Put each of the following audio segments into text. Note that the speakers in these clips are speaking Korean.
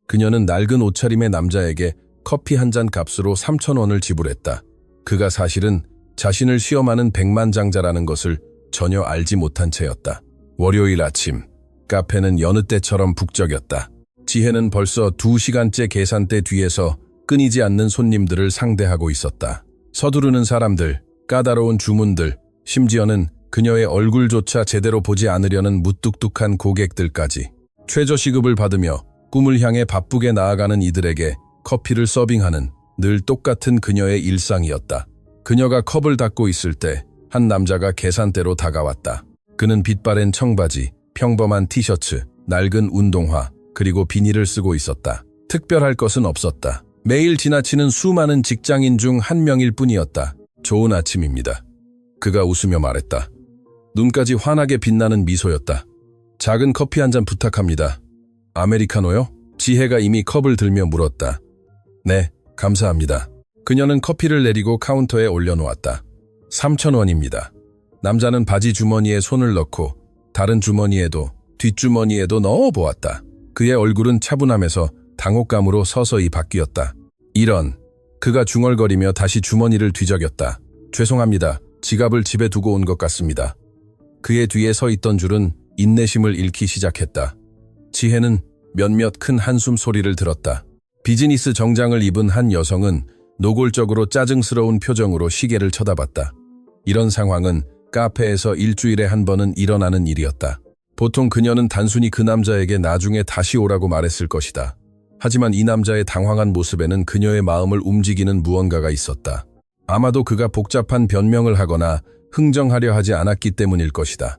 그녀는 낡은 옷차림의 남자에게 커피 한 잔 값으로 3,000원을 지불했다. 그가 사실은 자신을 시험하는 백만장자라는 것을 전혀 알지 못한 채였다. 월요일 아침, 카페는 여느 때처럼 북적였다. 지혜는 벌써 2시간째 계산대 뒤에서 끊이지 않는 손님들을 상대하고 있었다. 서두르는 사람들, 까다로운 주문들, 심지어는 그녀의 얼굴조차 제대로 보지 않으려는 무뚝뚝한 고객들까지. 최저시급을 받으며 꿈을 향해 바쁘게 나아가는 이들에게 커피를 서빙하는 늘 똑같은 그녀의 일상이었다. 그녀가 컵을 닫고 있을 때 한 남자가 계산대로 다가왔다. 그는 빛바랜 청바지, 평범한 티셔츠, 낡은 운동화, 그리고 비닐을 쓰고 있었다. 특별할 것은 없었다. 매일 지나치는 수많은 직장인 중 한 명일 뿐이었다. 좋은 아침입니다. 그가 웃으며 말했다. 눈까지 환하게 빛나는 미소였다. 작은 커피 한 잔 부탁합니다. 아메리카노요? 지혜가 이미 컵을 들며 물었다. 네, 감사합니다. 그녀는 커피를 내리고 카운터에 올려놓았다. 3,000원입니다. 남자는 바지 주머니에 손을 넣고 다른 주머니에도 뒷주머니에도 넣어보았다. 그의 얼굴은 차분함에서 당혹감으로 서서히 바뀌었다. 이런, 그가 중얼거리며 다시 주머니를 뒤적였다. 죄송합니다. 지갑을 집에 두고 온 것 같습니다. 그의 뒤에 서 있던 줄은 인내심을 잃기 시작했다. 지혜는 몇몇 큰 한숨 소리를 들었다. 비즈니스 정장을 입은 한 여성은 노골적으로 짜증스러운 표정으로 시계를 쳐다봤다. 이런 상황은 카페에서 일주일에 한 번은 일어나는 일이었다. 보통 그녀는 단순히 그 남자에게 나중에 다시 오라고 말했을 것이다. 하지만 이 남자의 당황한 모습에는 그녀의 마음을 움직이는 무언가가 있었다. 아마도 그가 복잡한 변명을 하거나 흥정하려 하지 않았기 때문일 것이다.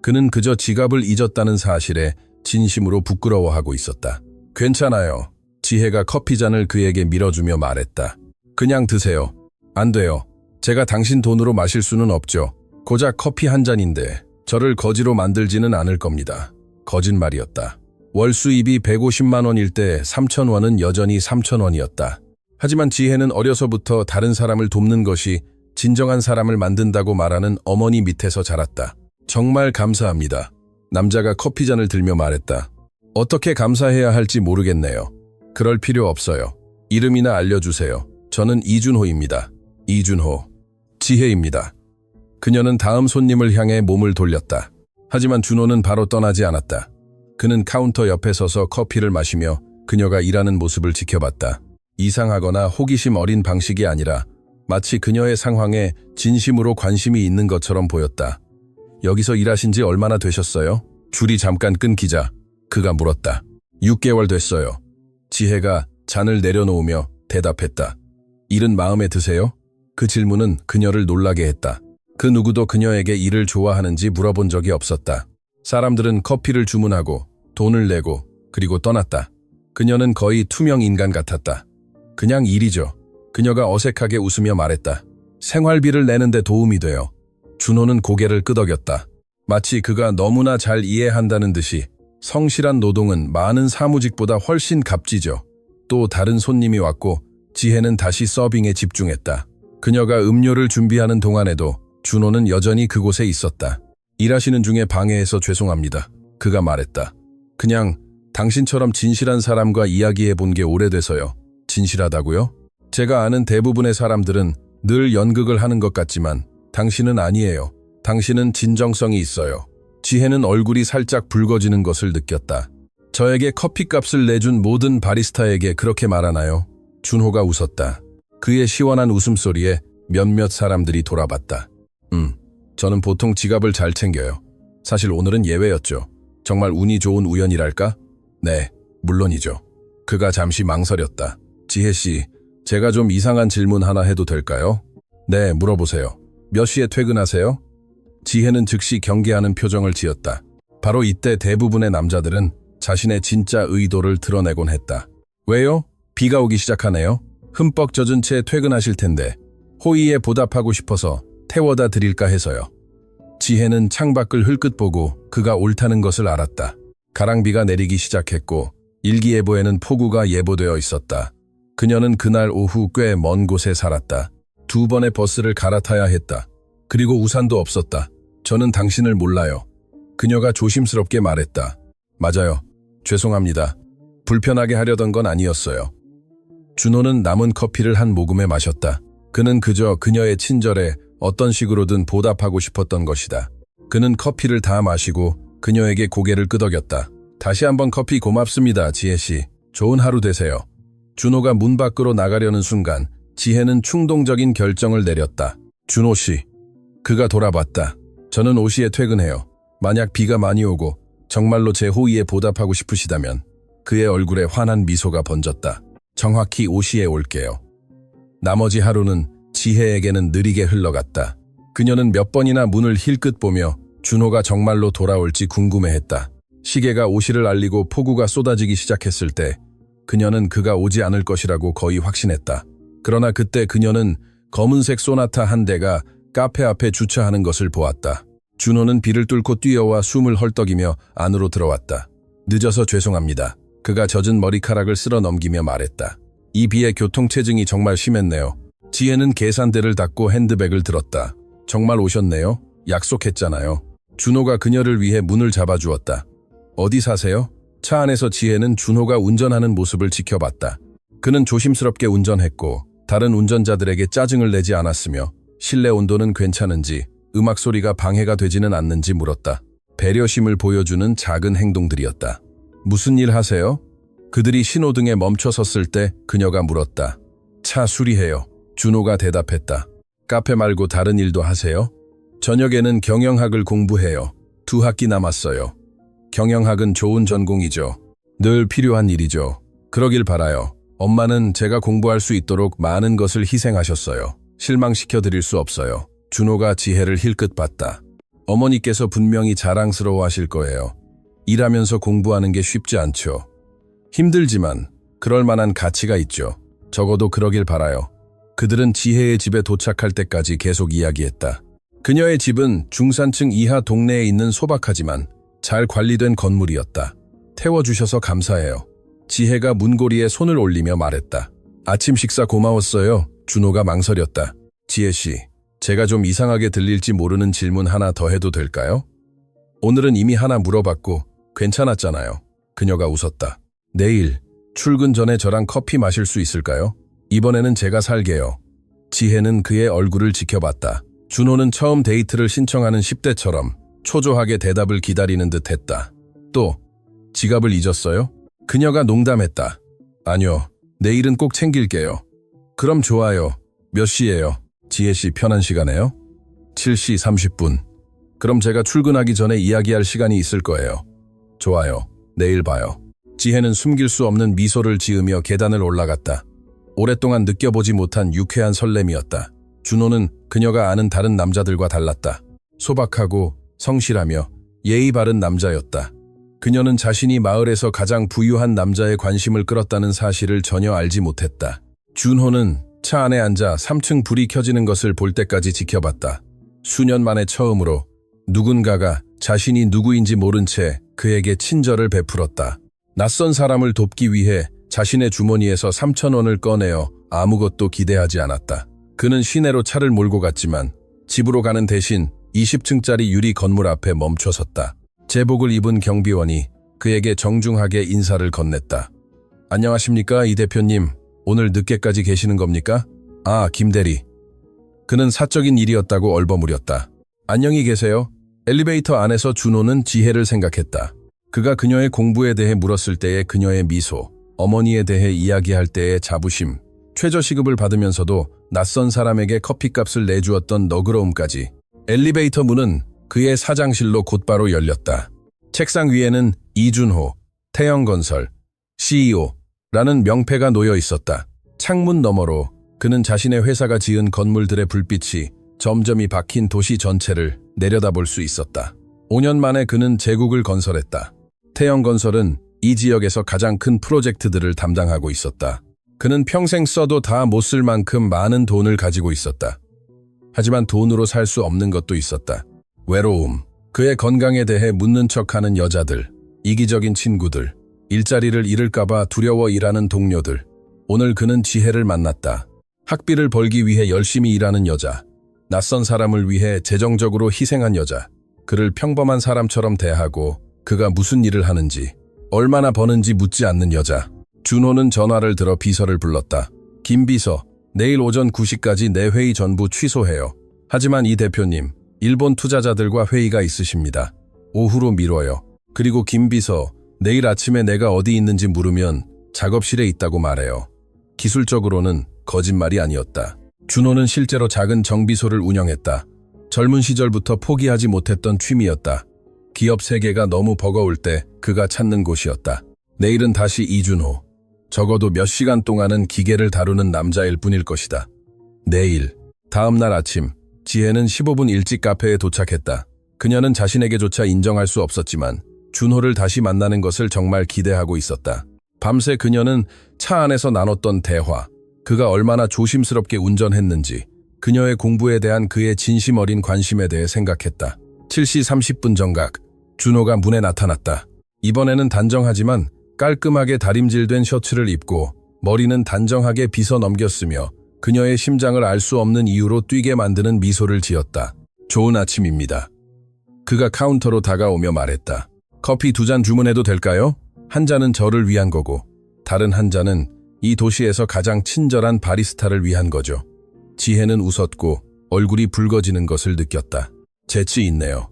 그는 그저 지갑을 잊었다는 사실에 진심으로 부끄러워하고 있었다. 괜찮아요. 지혜가 커피잔을 그에게 밀어주며 말했다. 그냥 드세요. 안 돼요. 제가 당신 돈으로 마실 수는 없죠. 고작 커피 한 잔인데 저를 거지로 만들지는 않을 겁니다. 거짓말이었다. 월 수입이 150만 원일 때 3,000원은 여전히 3,000원이었다. 하지만 지혜는 어려서부터 다른 사람을 돕는 것이 진정한 사람을 만든다고 말하는 어머니 밑에서 자랐다. 정말 감사합니다. 남자가 커피잔을 들며 말했다. 어떻게 감사해야 할지 모르겠네요. 그럴 필요 없어요. 이름이나 알려주세요. 저는 이준호입니다. 이준호. 지혜입니다. 그녀는 다음 손님을 향해 몸을 돌렸다. 하지만 준호는 바로 떠나지 않았다. 그는 카운터 옆에 서서 커피를 마시며 그녀가 일하는 모습을 지켜봤다. 이상하거나 호기심 어린 방식이 아니라 마치 그녀의 상황에 진심으로 관심이 있는 것처럼 보였다. 여기서 일하신 지 얼마나 되셨어요? 줄이 잠깐 끊기자 그가 물었다. 6개월 됐어요. 지혜가 잔을 내려놓으며 대답했다. 일은 마음에 드세요? 그 질문은 그녀를 놀라게 했다. 그 누구도 그녀에게 일을 좋아하는지 물어본 적이 없었다. 사람들은 커피를 주문하고 돈을 내고 그리고 떠났다. 그녀는 거의 투명 인간 같았다. 그냥 일이죠. 그녀가 어색하게 웃으며 말했다. 생활비를 내는데 도움이 돼요. 준호는 고개를 끄덕였다. 마치 그가 너무나 잘 이해한다는 듯이 성실한 노동은 많은 사무직보다 훨씬 값지죠. 또 다른 손님이 왔고 지혜는 다시 서빙에 집중했다. 그녀가 음료를 준비하는 동안에도 준호는 여전히 그곳에 있었다. 일하시는 중에 방해해서 죄송합니다. 그가 말했다. 그냥 당신처럼 진실한 사람과 이야기해 본 게 오래돼서요. 진실하다고요? 제가 아는 대부분의 사람들은 늘 연극을 하는 것 같지만 당신은 아니에요. 당신은 진정성이 있어요. 지혜는 얼굴이 살짝 붉어지는 것을 느꼈다. 저에게 커피값을 내준 모든 바리스타에게 그렇게 말하나요? 준호가 웃었다. 그의 시원한 웃음소리에 몇몇 사람들이 돌아봤다. 저는 보통 지갑을 잘 챙겨요. 사실 오늘은 예외였죠. 정말 운이 좋은 우연이랄까? 네, 물론이죠. 그가 잠시 망설였다. 지혜씨, 제가 좀 이상한 질문 하나 해도 될까요? 네, 물어보세요. 몇 시에 퇴근하세요? 지혜는 즉시 경계하는 표정을 지었다. 바로 이때 대부분의 남자들은 자신의 진짜 의도를 드러내곤 했다. 왜요? 비가 오기 시작하네요. 흠뻑 젖은 채 퇴근하실 텐데 호의에 보답하고 싶어서 태워다 드릴까 해서요. 지혜는 창밖을 흘끗 보고 그가 옳다는 것을 알았다. 가랑비가 내리기 시작했고 일기예보에는 폭우가 예보되어 있었다. 그녀는 그날 오후 꽤 먼 곳에 살았다. 2번의 버스를 갈아타야 했다. 그리고 우산도 없었다. 저는 당신을 몰라요. 그녀가 조심스럽게 말했다. 맞아요. 죄송합니다. 불편하게 하려던 건 아니었어요. 준호는 남은 커피를 한 모금에 마셨다. 그는 그저 그녀의 친절에 어떤 식으로든 보답하고 싶었던 것이다. 그는 커피를 다 마시고 그녀에게 고개를 끄덕였다. 다시 한번 커피 고맙습니다, 지혜씨. 좋은 하루 되세요. 준호가 문 밖으로 나가려는 순간 지혜는 충동적인 결정을 내렸다. 준호씨. 그가 돌아봤다. 저는 5시에 퇴근해요. 만약 비가 많이 오고 정말로 제 호의에 보답하고 싶으시다면. 그의 얼굴에 환한 미소가 번졌다. 정확히 5시에 올게요. 나머지 하루는 지혜에게는 느리게 흘러갔다. 그녀는 몇 번이나 문을 힐끗 보며 준호가 정말로 돌아올지 궁금해했다. 시계가 5시를 알리고 폭우가 쏟아지기 시작했을 때 그녀는 그가 오지 않을 것이라고 거의 확신했다. 그러나 그때 그녀는 검은색 소나타 한 대가 카페 앞에 주차하는 것을 보았다. 준호는 비를 뚫고 뛰어와 숨을 헐떡이며 안으로 들어왔다. 늦어서 죄송합니다. 그가 젖은 머리카락을 쓸어 넘기며 말했다. 이 비에 교통체증이 정말 심했네요. 지혜는 계산대를 닫고 핸드백을 들었다. 정말 오셨네요? 약속했잖아요. 준호가 그녀를 위해 문을 잡아주었다. 어디 사세요? 차 안에서 지혜는 준호가 운전하는 모습을 지켜봤다. 그는 조심스럽게 운전했고 다른 운전자들에게 짜증을 내지 않았으며 실내 온도는 괜찮은지 음악 소리가 방해가 되지는 않는지 물었다. 배려심을 보여주는 작은 행동들이었다. 무슨 일 하세요? 그들이 신호등에 멈춰 섰을 때 그녀가 물었다. 차 수리해요. 준호가 대답했다. 카페 말고 다른 일도 하세요? 저녁에는 경영학을 공부해요. 2학기 남았어요. 경영학은 좋은 전공이죠. 늘 필요한 일이죠. 그러길 바라요. 엄마는 제가 공부할 수 있도록 많은 것을 희생하셨어요. 실망시켜드릴 수 없어요. 준호가 지혜를 힐끗 봤다. 어머니께서 분명히 자랑스러워하실 거예요. 일하면서 공부하는 게 쉽지 않죠. 힘들지만 그럴 만한 가치가 있죠. 적어도 그러길 바라요. 그들은 지혜의 집에 도착할 때까지 계속 이야기했다. 그녀의 집은 중산층 이하 동네에 있는 소박하지만 잘 관리된 건물이었다. 태워주셔서 감사해요. 지혜가 문고리에 손을 올리며 말했다. 아침 식사 고마웠어요. 준호가 망설였다. 지혜씨, 제가 좀 이상하게 들릴지 모르는 질문 하나 더 해도 될까요? 오늘은 이미 하나 물어봤고 괜찮았잖아요. 그녀가 웃었다. 내일 출근 전에 저랑 커피 마실 수 있을까요? 이번에는 제가 살게요. 지혜는 그의 얼굴을 지켜봤다. 준호는 처음 데이트를 신청하는 10대처럼 초조하게 대답을 기다리는 듯 했다. 또 지갑을 잊었어요? 그녀가 농담했다. 아니요, 내일은 꼭 챙길게요. 그럼 좋아요. 몇 시예요? 지혜씨 편한 시간에요? 7시 30분. 그럼 제가 출근하기 전에 이야기할 시간이 있을 거예요. 좋아요. 내일 봐요. 지혜는 숨길 수 없는 미소를 지으며 계단을 올라갔다. 오랫동안 느껴보지 못한 유쾌한 설렘이었다. 준호는 그녀가 아는 다른 남자들과 달랐다. 소박하고 성실하며 예의 바른 남자였다. 그녀는 자신이 마을에서 가장 부유한 남자의 관심을 끌었다는 사실을 전혀 알지 못했다. 준호는 차 안에 앉아 3층 불이 켜지는 것을 볼 때까지 지켜봤다. 수년 만에 처음으로 누군가가 자신이 누구인지 모른 채 그에게 친절을 베풀었다. 낯선 사람을 돕기 위해 자신의 주머니에서 3,000원을 꺼내어 아무것도 기대하지 않았다. 그는 시내로 차를 몰고 갔지만 집으로 가는 대신 20층짜리 유리 건물 앞에 멈춰섰다. 제복을 입은 경비원이 그에게 정중하게 인사를 건넸다. 안녕하십니까, 이 대표님. 오늘 늦게까지 계시는 겁니까? 아, 김대리. 그는 사적인 일이었다고 얼버무렸다. 안녕히 계세요. 엘리베이터 안에서 준호는 지혜를 생각했다. 그가 그녀의 공부에 대해 물었을 때의 그녀의 미소, 어머니에 대해 이야기할 때의 자부심, 최저시급을 받으면서도 낯선 사람에게 커피값을 내주었던 너그러움까지. 엘리베이터 문은 그의 사장실로 곧바로 열렸다. 책상 위에는 이준호, 태영건설, CEO라는 명패가 놓여 있었다. 창문 너머로 그는 자신의 회사가 지은 건물들의 불빛이 점점이 박힌 도시 전체를 내려다볼 수 있었다. 5년 만에 그는 제국을 건설했다. 태영건설은 이 지역에서 가장 큰 프로젝트들을 담당하고 있었다. 그는 평생 써도 다 못 쓸 만큼 많은 돈을 가지고 있었다. 하지만 돈으로 살 수 없는 것도 있었다. 외로움, 그의 건강에 대해 묻는 척하는 여자들, 이기적인 친구들, 일자리를 잃을까봐 두려워 일하는 동료들. 오늘 그는 지혜를 만났다. 학비를 벌기 위해 열심히 일하는 여자, 낯선 사람을 위해 재정적으로 희생한 여자. 그를 평범한 사람처럼 대하고 그가 무슨 일을 하는지, 얼마나 버는지 묻지 않는 여자. 준호는 전화를 들어 비서를 불렀다. 김 비서, 내일 오전 9시까지 내 회의 전부 취소해요. 하지만 이 대표님, 일본 투자자들과 회의가 있으십니다. 오후로 미뤄요. 그리고 김 비서, 내일 아침에 내가 어디 있는지 물으면 작업실에 있다고 말해요. 기술적으로는 거짓말이 아니었다. 준호는 실제로 작은 정비소를 운영했다. 젊은 시절부터 포기하지 못했던 취미였다. 기업 세계가 너무 버거울 때 그가 찾는 곳이었다. 내일은 다시 이준호. 적어도 몇 시간 동안은 기계를 다루는 남자일 뿐일 것이다. 내일, 다음 날 아침, 지혜는 15분 일찍 카페에 도착했다. 그녀는 자신에게조차 인정할 수 없었지만 준호를 다시 만나는 것을 정말 기대하고 있었다. 밤새 그녀는 차 안에서 나눴던 대화, 그가 얼마나 조심스럽게 운전했는지, 그녀의 공부에 대한 그의 진심 어린 관심에 대해 생각했다. 7시 30분 정각, 준호가 문에 나타났다. 이번에는 단정하지만 깔끔하게 다림질된 셔츠를 입고 머리는 단정하게 빗어 넘겼으며 그녀의 심장을 알 수 없는 이유로 뛰게 만드는 미소를 지었다. 좋은 아침입니다. 그가 카운터로 다가오며 말했다. 커피 2잔 주문해도 될까요? 한 잔은 저를 위한 거고 다른 한 잔은 이 도시에서 가장 친절한 바리스타를 위한 거죠. 지혜는 웃었고 얼굴이 붉어지는 것을 느꼈다. 재치 있네요.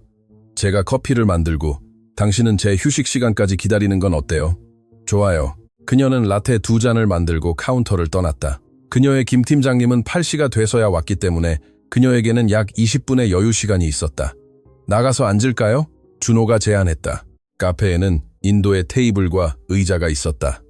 제가 커피를 만들고 당신은 제 휴식 시간까지 기다리는 건 어때요? 좋아요. 그녀는 라테 2잔을 만들고 카운터를 떠났다. 그녀의 김 팀장님은 8시가 돼서야 왔기 때문에 그녀에게는 약 20분의 여유 시간이 있었다. 나가서 앉을까요? 준호가 제안했다. 카페에는 인도의 테이블과 의자가 있었다.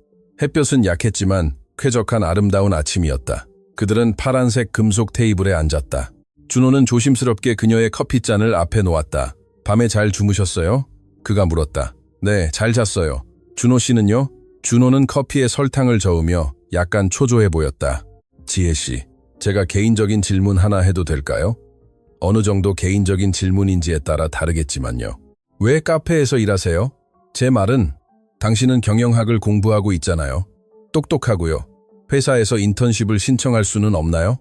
햇볕은 약했지만 쾌적한 아름다운 아침이었다. 그들은 파란색 금속 테이블에 앉았다. 준호는 조심스럽게 그녀의 커피잔을 앞에 놓았다. 밤에 잘 주무셨어요? 그가 물었다. 네, 잘 잤어요. 준호 씨는요? 준호는 커피에 설탕을 저으며 약간 초조해 보였다. 지혜 씨, 제가 개인적인 질문 하나 해도 될까요? 어느 정도 개인적인 질문인지에 따라 다르겠지만요. 왜 카페에서 일하세요? 제 말은 당신은 경영학을 공부하고 있잖아요. 똑똑하고요. 회사에서 인턴십을 신청할 수는 없나요?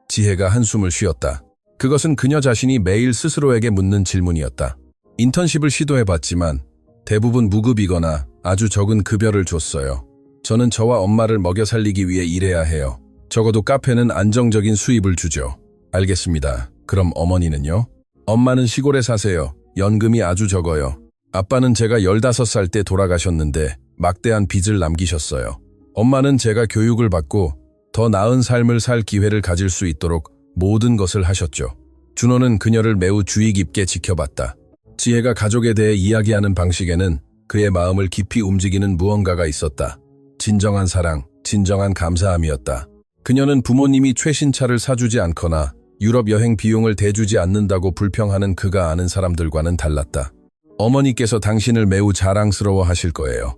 지혜가 한숨을 쉬었다. 그것은 그녀 자신이 매일 스스로에게 묻는 질문이었다. 인턴십을 시도해봤지만 대부분 무급이거나 아주 적은 급여를 줬어요. 저는 저와 엄마를 먹여 살리기 위해 일해야 해요. 적어도 카페는 안정적인 수입을 주죠. 알겠습니다. 그럼 어머니는요? 엄마는 시골에 사세요. 연금이 아주 적어요. 아빠는 제가 15살 때 돌아가셨는데 막대한 빚을 남기셨어요. 엄마는 제가 교육을 받고 더 나은 삶을 살 기회를 가질 수 있도록 모든 것을 하셨죠. 준호는 그녀를 매우 주의 깊게 지켜봤다. 지혜가 가족에 대해 이야기하는 방식에는 그의 마음을 깊이 움직이는 무언가가 있었다. 진정한 사랑, 진정한 감사함이었다. 그녀는 부모님이 최신차를 사주지 않거나 유럽 여행 비용을 대주지 않는다고 불평하는 그가 아는 사람들과는 달랐다. 어머니께서 당신을 매우 자랑스러워 하실 거예요.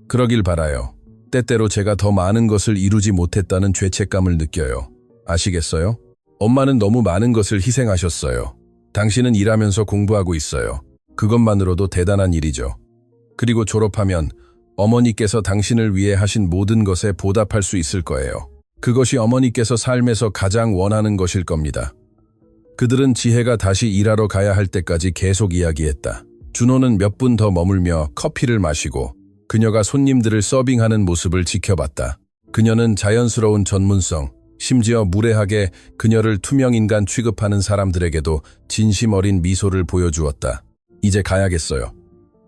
그러길 바라요. 때때로 제가 더 많은 것을 이루지 못했다는 죄책감을 느껴요. 아시겠어요? 엄마는 너무 많은 것을 희생하셨어요. 당신은 일하면서 공부하고 있어요. 그것만으로도 대단한 일이죠. 그리고 졸업하면 어머니께서 당신을 위해 하신 모든 것에 보답할 수 있을 거예요. 그것이 어머니께서 삶에서 가장 원하는 것일 겁니다. 그들은 지혜가 다시 일하러 가야 할 때까지 계속 이야기했다. 준호는 몇 분 더 머물며 커피를 마시고 그녀가 손님들을 서빙하는 모습을 지켜봤다. 그녀는 자연스러운 전문성, 심지어 무례하게 그녀를 투명인간 취급하는 사람들에게도 진심 어린 미소를 보여주었다. 이제 가야겠어요.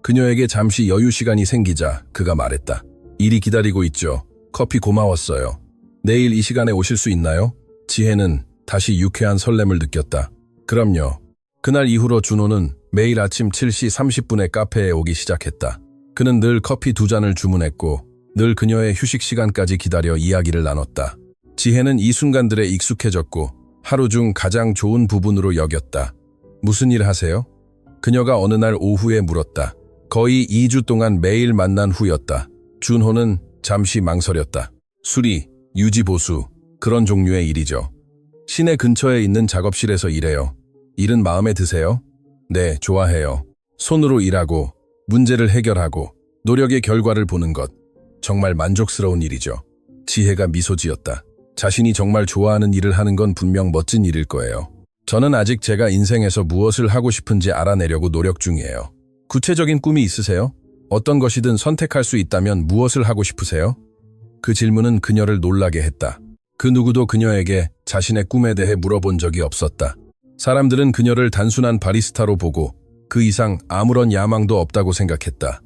그녀에게 잠시 여유 시간이 생기자 그가 말했다. 일이 기다리고 있죠. 커피 고마웠어요. 내일 이 시간에 오실 수 있나요? 지혜는 다시 유쾌한 설렘을 느꼈다. 그럼요. 그날 이후로 준호는 매일 아침 7시 30분에 카페에 오기 시작했다. 그는 늘 커피 2잔을 주문했고 늘 그녀의 휴식 시간까지 기다려 이야기를 나눴다. 지혜는 이 순간들에 익숙해졌고 하루 중 가장 좋은 부분으로 여겼다. 무슨 일 하세요? 그녀가 어느 날 오후에 물었다. 거의 2주 동안 매일 만난 후였다. 준호는 잠시 망설였다. 수리, 유지보수, 그런 종류의 일이죠. 시내 근처에 있는 작업실에서 일해요. 일은 마음에 드세요? 네, 좋아해요. 손으로 일하고 문제를 해결하고 노력의 결과를 보는 것. 정말 만족스러운 일이죠. 지혜가 미소 지었다. 자신이 정말 좋아하는 일을 하는 건 분명 멋진 일일 거예요. 저는 아직 제가 인생에서 무엇을 하고 싶은지 알아내려고 노력 중이에요. 구체적인 꿈이 있으세요? 어떤 것이든 선택할 수 있다면 무엇을 하고 싶으세요? 그 질문은 그녀를 놀라게 했다. 그 누구도 그녀에게 자신의 꿈에 대해 물어본 적이 없었다. 사람들은 그녀를 단순한 바리스타로 보고 그 이상 아무런 야망도 없다고 생각했다.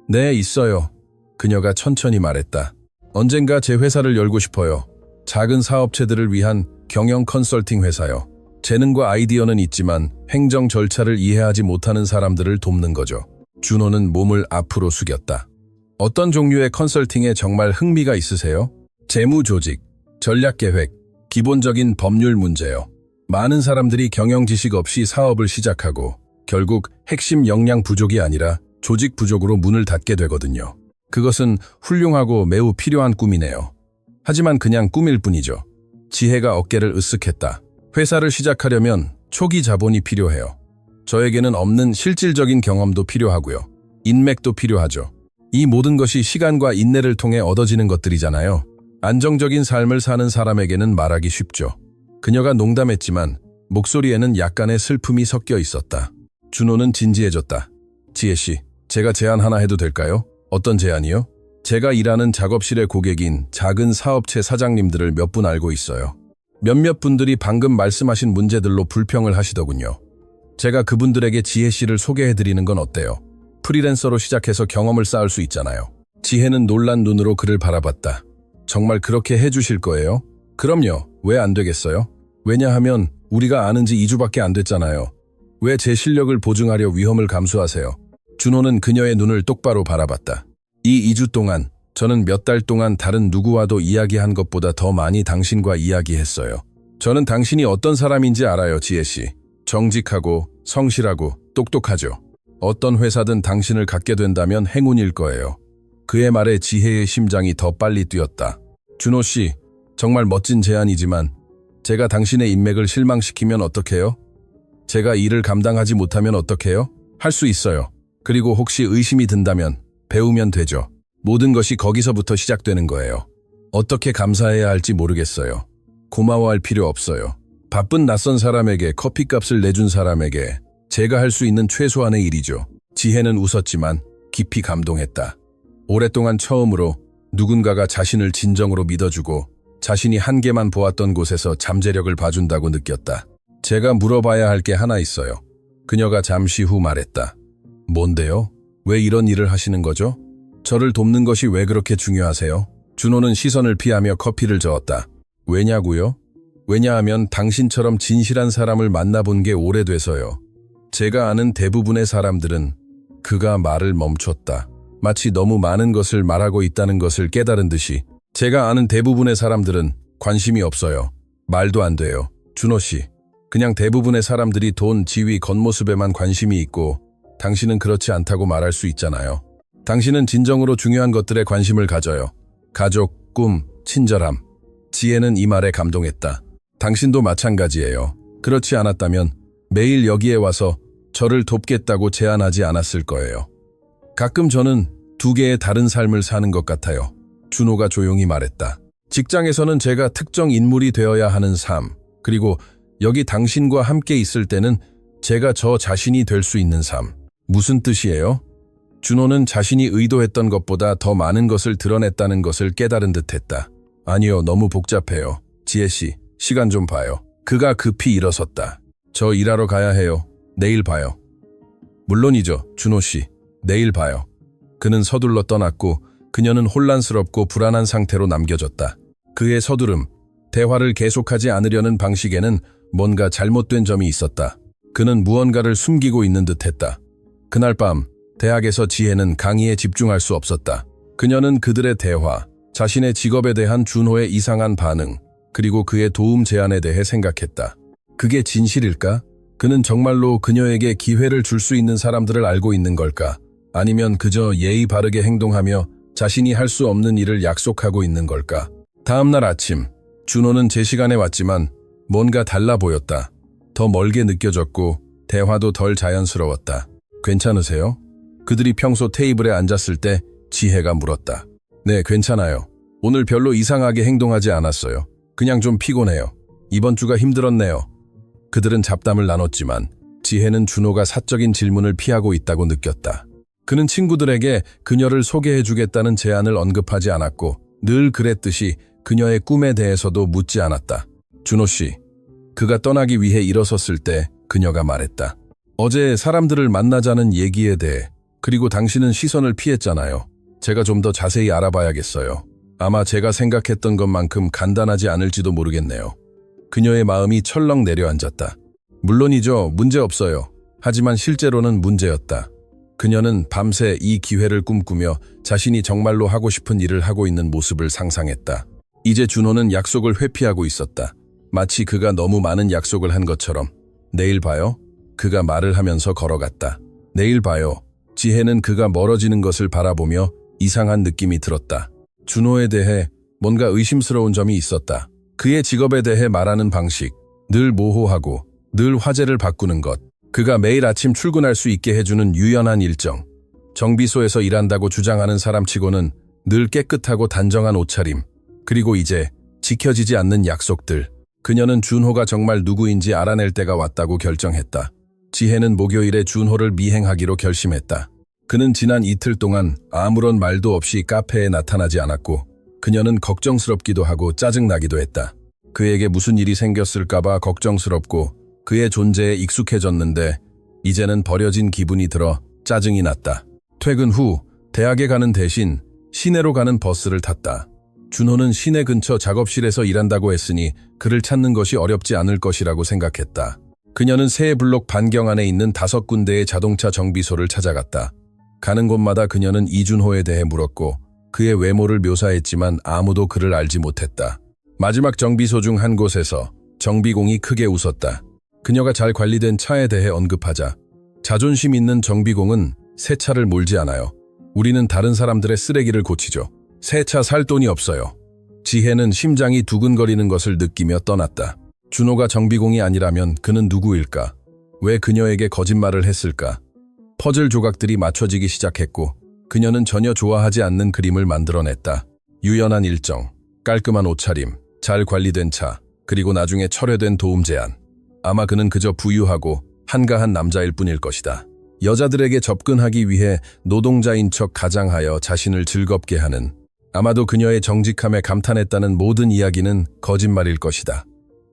네, 있어요. 그녀가 천천히 말했다. 언젠가 제 회사를 열고 싶어요. 작은 사업체들을 위한 경영 컨설팅 회사요. 재능과 아이디어는 있지만 행정 절차를 이해하지 못하는 사람들을 돕는 거죠. 준호는 몸을 앞으로 숙였다. 어떤 종류의 컨설팅에 정말 흥미가 있으세요? 재무 조직, 전략 계획, 기본적인 법률 문제요. 많은 사람들이 경영 지식 없이 사업을 시작하고 결국 핵심 역량 부족이 아니라 조직 부족으로 문을 닫게 되거든요. 그것은 훌륭하고 매우 필요한 꿈이네요. 하지만 그냥 꿈일 뿐이죠. 지혜가 어깨를 으쓱했다. 회사를 시작하려면 초기 자본이 필요해요. 저에게는 없는 실질적인 경험도 필요하고요. 인맥도 필요하죠. 이 모든 것이 시간과 인내를 통해 얻어지는 것들이잖아요. 안정적인 삶을 사는 사람에게는 말하기 쉽죠. 그녀가 농담했지만 목소리에는 약간의 슬픔이 섞여 있었다. 준호는 진지해졌다. 지혜씨, 제가 제안 하나 해도 될까요? 어떤 제안이요? 제가 일하는 작업실의 고객인 작은 사업체 사장님들을 몇 분 알고 있어요. 몇몇 분들이 방금 말씀하신 문제들로 불평을 하시더군요. 제가 그분들에게 지혜씨를 소개해드리는 건 어때요? 프리랜서로 시작해서 경험을 쌓을 수 있잖아요. 지혜는 놀란 눈으로 그를 바라봤다. 정말 그렇게 해주실 거예요? 그럼요. 왜 안 되겠어요? 왜냐하면 우리가 아는 지 2주밖에 안 됐잖아요. 왜 제 실력을 보증하려 위험을 감수하세요? 준호는 그녀의 눈을 똑바로 바라봤다. 이 2주 동안 저는 몇 달 동안 다른 누구와도 이야기한 것보다 더 많이 당신과 이야기했어요. 저는 당신이 어떤 사람인지 알아요, 지혜씨. 정직하고 성실하고 똑똑하죠. 어떤 회사든 당신을 갖게 된다면 행운일 거예요. 그의 말에 지혜의 심장이 더 빨리 뛰었다. 준호씨, 정말 멋진 제안이지만 제가 당신의 인맥을 실망시키면 어떡해요? 제가 일을 감당하지 못하면 어떡해요? 할 수 있어요. 그리고 혹시 의심이 든다면 배우면 되죠. 모든 것이 거기서부터 시작되는 거예요. 어떻게 감사해야 할지 모르겠어요. 고마워할 필요 없어요. 바쁜 낯선 사람에게 커피값을 내준 사람에게 제가 할 수 있는 최소한의 일이죠. 지혜는 웃었지만 깊이 감동했다. 오랫동안 처음으로 누군가가 자신을 진정으로 믿어주고 자신이 한계만 보았던 곳에서 잠재력을 봐준다고 느꼈다. 제가 물어봐야 할 게 하나 있어요. 그녀가 잠시 후 말했다. 뭔데요? 왜 이런 일을 하시는 거죠? 저를 돕는 것이 왜 그렇게 중요하세요? 준호는 시선을 피하며 커피를 저었다. 왜냐고요? 왜냐하면 당신처럼 진실한 사람을 만나본 게 오래돼서요. 제가 아는 대부분의 사람들은 그가 말을 멈췄다. 마치 너무 많은 것을 말하고 있다는 것을 깨달은 듯이. 제가 아는 대부분의 사람들은 관심이 없어요. 말도 안 돼요. 준호 씨, 그냥 대부분의 사람들이 돈, 지위, 겉모습에만 관심이 있고 당신은 그렇지 않다고 말할 수 있잖아요. 당신은 진정으로 중요한 것들에 관심을 가져요. 가족, 꿈, 친절함. 지혜는 이 말에 감동했다. 당신도 마찬가지예요. 그렇지 않았다면 매일 여기에 와서 저를 돕겠다고 제안하지 않았을 거예요. 가끔 저는 두 개의 다른 삶을 사는 것 같아요. 준호가 조용히 말했다. 직장에서는 제가 특정 인물이 되어야 하는 삶, 그리고 여기 당신과 함께 있을 때는 제가 저 자신이 될 수 있는 삶. 무슨 뜻이에요? 준호는 자신이 의도했던 것보다 더 많은 것을 드러냈다는 것을 깨달은 듯했다. 아니요, 너무 복잡해요. 지혜씨, 시간 좀 봐요. 그가 급히 일어섰다. 저 일하러 가야 해요. 내일 봐요. 물론이죠, 준호씨. 내일 봐요. 그는 서둘러 떠났고 그녀는 혼란스럽고 불안한 상태로 남겨졌다. 그의 서두름, 대화를 계속하지 않으려는 방식에는 뭔가 잘못된 점이 있었다. 그는 무언가를 숨기고 있는 듯했다. 그날 밤 대학에서 지혜는 강의에 집중할 수 없었다. 그녀는 그들의 대화, 자신의 직업에 대한 준호의 이상한 반응, 그리고 그의 도움 제안에 대해 생각했다. 그게 진실일까? 그는 정말로 그녀에게 기회를 줄 수 있는 사람들을 알고 있는 걸까? 아니면 그저 예의 바르게 행동하며 자신이 할 수 없는 일을 약속하고 있는 걸까? 다음 날 아침, 준호는 제 시간에 왔지만 뭔가 달라 보였다. 더 멀게 느껴졌고 대화도 덜 자연스러웠다. 괜찮으세요? 그들이 평소 테이블에 앉았을 때 지혜가 물었다. 네, 괜찮아요. 오늘 별로 이상하게 행동하지 않았어요. 그냥 좀 피곤해요. 이번 주가 힘들었네요. 그들은 잡담을 나눴지만 지혜는 준호가 사적인 질문을 피하고 있다고 느꼈다. 그는 친구들에게 그녀를 소개해주겠다는 제안을 언급하지 않았고 늘 그랬듯이 그녀의 꿈에 대해서도 묻지 않았다. 준호 씨, 그가 떠나기 위해 일어섰을 때 그녀가 말했다. 어제 사람들을 만나자는 얘기에 대해, 그리고 당신은 시선을 피했잖아요. 제가 좀 더 자세히 알아봐야겠어요. 아마 제가 생각했던 것만큼 간단하지 않을지도 모르겠네요. 그녀의 마음이 철렁 내려앉았다. 물론이죠. 문제 없어요. 하지만 실제로는 문제였다. 그녀는 밤새 이 기회를 꿈꾸며 자신이 정말로 하고 싶은 일을 하고 있는 모습을 상상했다. 이제 준호는 약속을 회피하고 있었다. 마치 그가 너무 많은 약속을 한 것처럼. 내일 봐요. 그가 말을 하면서 걸어갔다. 내일 봐요. 지혜는 그가 멀어지는 것을 바라보며 이상한 느낌이 들었다. 준호에 대해 뭔가 의심스러운 점이 있었다. 그의 직업에 대해 말하는 방식, 늘 모호하고 늘 화제를 바꾸는 것, 그가 매일 아침 출근할 수 있게 해주는 유연한 일정, 정비소에서 일한다고 주장하는 사람치고는 늘 깨끗하고 단정한 옷차림, 그리고 이제 지켜지지 않는 약속들. 그녀는 준호가 정말 누구인지 알아낼 때가 왔다고 결정했다. 지혜는 목요일에 준호를 미행하기로 결심했다. 그는 지난 이틀 동안 아무런 말도 없이 카페에 나타나지 않았고 그녀는 걱정스럽기도 하고 짜증나기도 했다. 그에게 무슨 일이 생겼을까봐 걱정스럽고 그의 존재에 익숙해졌는데 이제는 버려진 기분이 들어 짜증이 났다. 퇴근 후 대학에 가는 대신 시내로 가는 버스를 탔다. 준호는 시내 근처 작업실에서 일한다고 했으니 그를 찾는 것이 어렵지 않을 것이라고 생각했다. 그녀는 새 블록 반경 안에 있는 5군데의 자동차 정비소를 찾아갔다. 가는 곳마다 그녀는 이준호에 대해 물었고 그의 외모를 묘사했지만 아무도 그를 알지 못했다. 마지막 정비소 중 한 곳에서 정비공이 크게 웃었다. 그녀가 잘 관리된 차에 대해 언급하자 자존심 있는 정비공은 새 차를 몰지 않아요. 우리는 다른 사람들의 쓰레기를 고치죠. 새 차 살 돈이 없어요. 지혜는 심장이 두근거리는 것을 느끼며 떠났다. 준호가 정비공이 아니라면 그는 누구일까? 왜 그녀에게 거짓말을 했을까? 퍼즐 조각들이 맞춰지기 시작했고 그녀는 전혀 좋아하지 않는 그림을 만들어냈다. 유연한 일정, 깔끔한 옷차림, 잘 관리된 차, 그리고 나중에 철회된 도움 제안. 아마 그는 그저 부유하고 한가한 남자일 뿐일 것이다. 여자들에게 접근하기 위해 노동자인 척 가장하여 자신을 즐겁게 하는, 아마도 그녀의 정직함에 감탄했다는 모든 이야기는 거짓말일 것이다.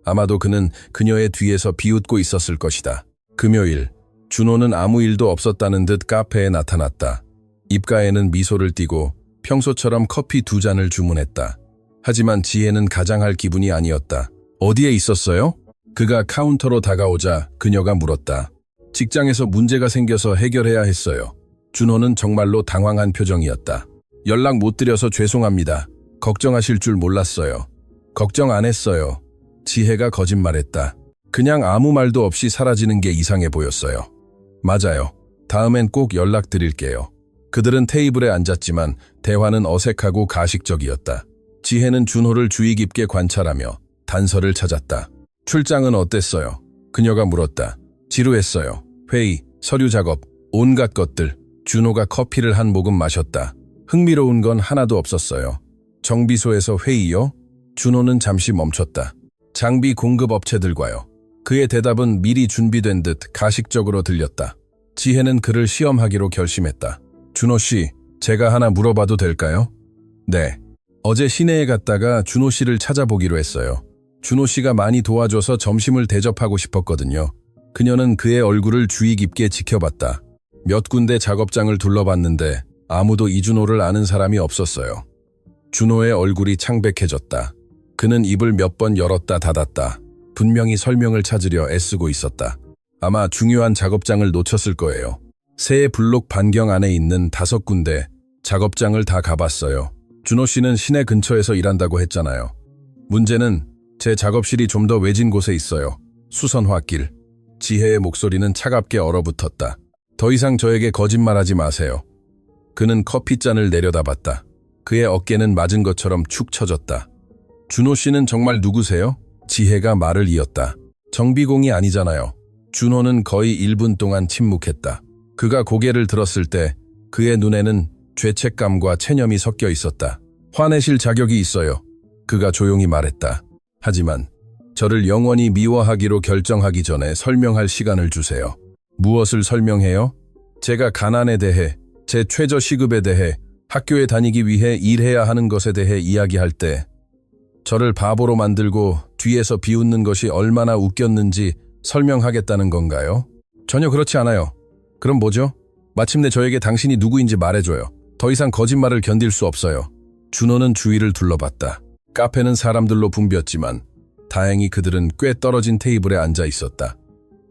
아마도 그는 그녀의 뒤에서 비웃고 있었을 것이다. 금요일, 준호는 아무 일도 없었다는 듯 카페에 나타났다. 입가에는 미소를 띠고 평소처럼 커피 2잔을 주문했다. 하지만 지혜는 가장할 기분이 아니었다. 어디에 있었어요? 그가 카운터로 다가오자 그녀가 물었다. 직장에서 문제가 생겨서 해결해야 했어요. 준호는 정말로 당황한 표정이었다. 연락 못 드려서 죄송합니다. 걱정하실 줄 몰랐어요. 걱정 안 했어요. 지혜가 거짓말했다. 그냥 아무 말도 없이 사라지는 게 이상해 보였어요. 맞아요. 다음엔 꼭 연락드릴게요. 그들은 테이블에 앉았지만 대화는 어색하고 가식적이었다. 지혜는 준호를 주의 깊게 관찰하며 단서를 찾았다. 출장은 어땠어요? 그녀가 물었다. 지루했어요. 회의, 서류 작업, 온갖 것들. 준호가 커피를 한 모금 마셨다. 흥미로운 건 하나도 없었어요. 정비소에서 회의요? 준호는 잠시 멈췄다. 장비 공급 업체들과요. 그의 대답은 미리 준비된 듯 가식적으로 들렸다. 지혜는 그를 시험하기로 결심했다. 준호 씨, 제가 하나 물어봐도 될까요? 네. 어제 시내에 갔다가 준호 씨를 찾아보기로 했어요. 준호 씨가 많이 도와줘서 점심을 대접하고 싶었거든요. 그녀는 그의 얼굴을 주의 깊게 지켜봤다. 몇 군데 작업장을 둘러봤는데 아무도 이준호를 아는 사람이 없었어요. 준호의 얼굴이 창백해졌다. 그는 입을 몇 번 열었다 닫았다. 분명히 설명을 찾으려 애쓰고 있었다. 아마 중요한 작업장을 놓쳤을 거예요. 새 블록 반경 안에 있는 5군데 작업장을 다 가봤어요. 준호 씨는 시내 근처에서 일한다고 했잖아요. 문제는 제 작업실이 좀 더 외진 곳에 있어요. 수선화길. 지혜의 목소리는 차갑게 얼어붙었다. 더 이상 저에게 거짓말하지 마세요. 그는 커피잔을 내려다봤다. 그의 어깨는 맞은 것처럼 축 처졌다. 준호 씨는 정말 누구세요? 지혜가 말을 이었다. 정비공이 아니잖아요. 준호는 거의 1분 동안 침묵했다. 그가 고개를 들었을 때 그의 눈에는 죄책감과 체념이 섞여 있었다. 화내실 자격이 있어요. 그가 조용히 말했다. 하지만 저를 영원히 미워하기로 결정하기 전에 설명할 시간을 주세요. 무엇을 설명해요? 제가 가난에 대해, 제 최저 시급에 대해, 학교에 다니기 위해 일해야 하는 것에 대해 이야기할 때 저를 바보로 만들고 뒤에서 비웃는 것이 얼마나 웃겼는지 설명하겠다는 건가요? 전혀 그렇지 않아요. 그럼 뭐죠? 마침내 저에게 당신이 누구인지 말해줘요. 더 이상 거짓말을 견딜 수 없어요. 준호는 주위를 둘러봤다. 카페는 사람들로 붐볐지만 다행히 그들은 꽤 떨어진 테이블에 앉아 있었다.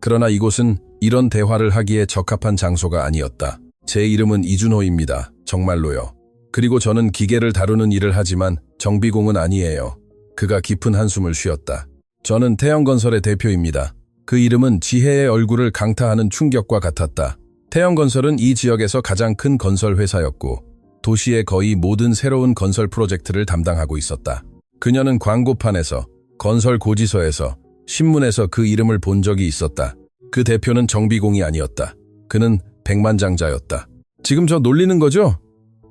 그러나 이곳은 이런 대화를 하기에 적합한 장소가 아니었다. 제 이름은 이준호입니다. 정말로요. 그리고 저는 기계를 다루는 일을 하지만 정비공은 아니에요. 그가 깊은 한숨을 쉬었다. 저는 태영건설의 대표입니다. 그 이름은 지혜의 얼굴을 강타하는 충격과 같았다. 태영건설은 이 지역에서 가장 큰 건설 회사였고 도시의 거의 모든 새로운 건설 프로젝트를 담당하고 있었다. 그녀는 광고판에서, 건설 고지서에서, 신문에서 그 이름을 본 적이 있었다. 그 대표는 정비공이 아니었다. 그는 백만장자였다. 지금 저 놀리는 거죠?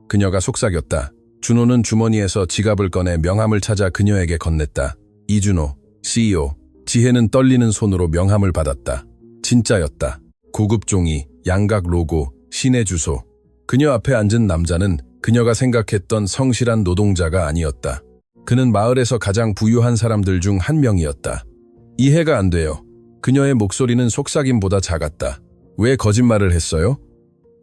그녀가 속삭였다. 준호는 주머니에서 지갑을 꺼내 명함을 찾아 그녀에게 건넸다. 이준호, CEO. 지혜는 떨리는 손으로 명함을 받았다. 진짜였다. 고급 종이, 양각 로고, 시내 주소. 그녀 앞에 앉은 남자는 그녀가 생각했던 성실한 노동자가 아니었다. 그는 마을에서 가장 부유한 사람들 중 한 명이었다. 이해가 안 돼요. 그녀의 목소리는 속삭임보다 작았다. 왜 거짓말을 했어요?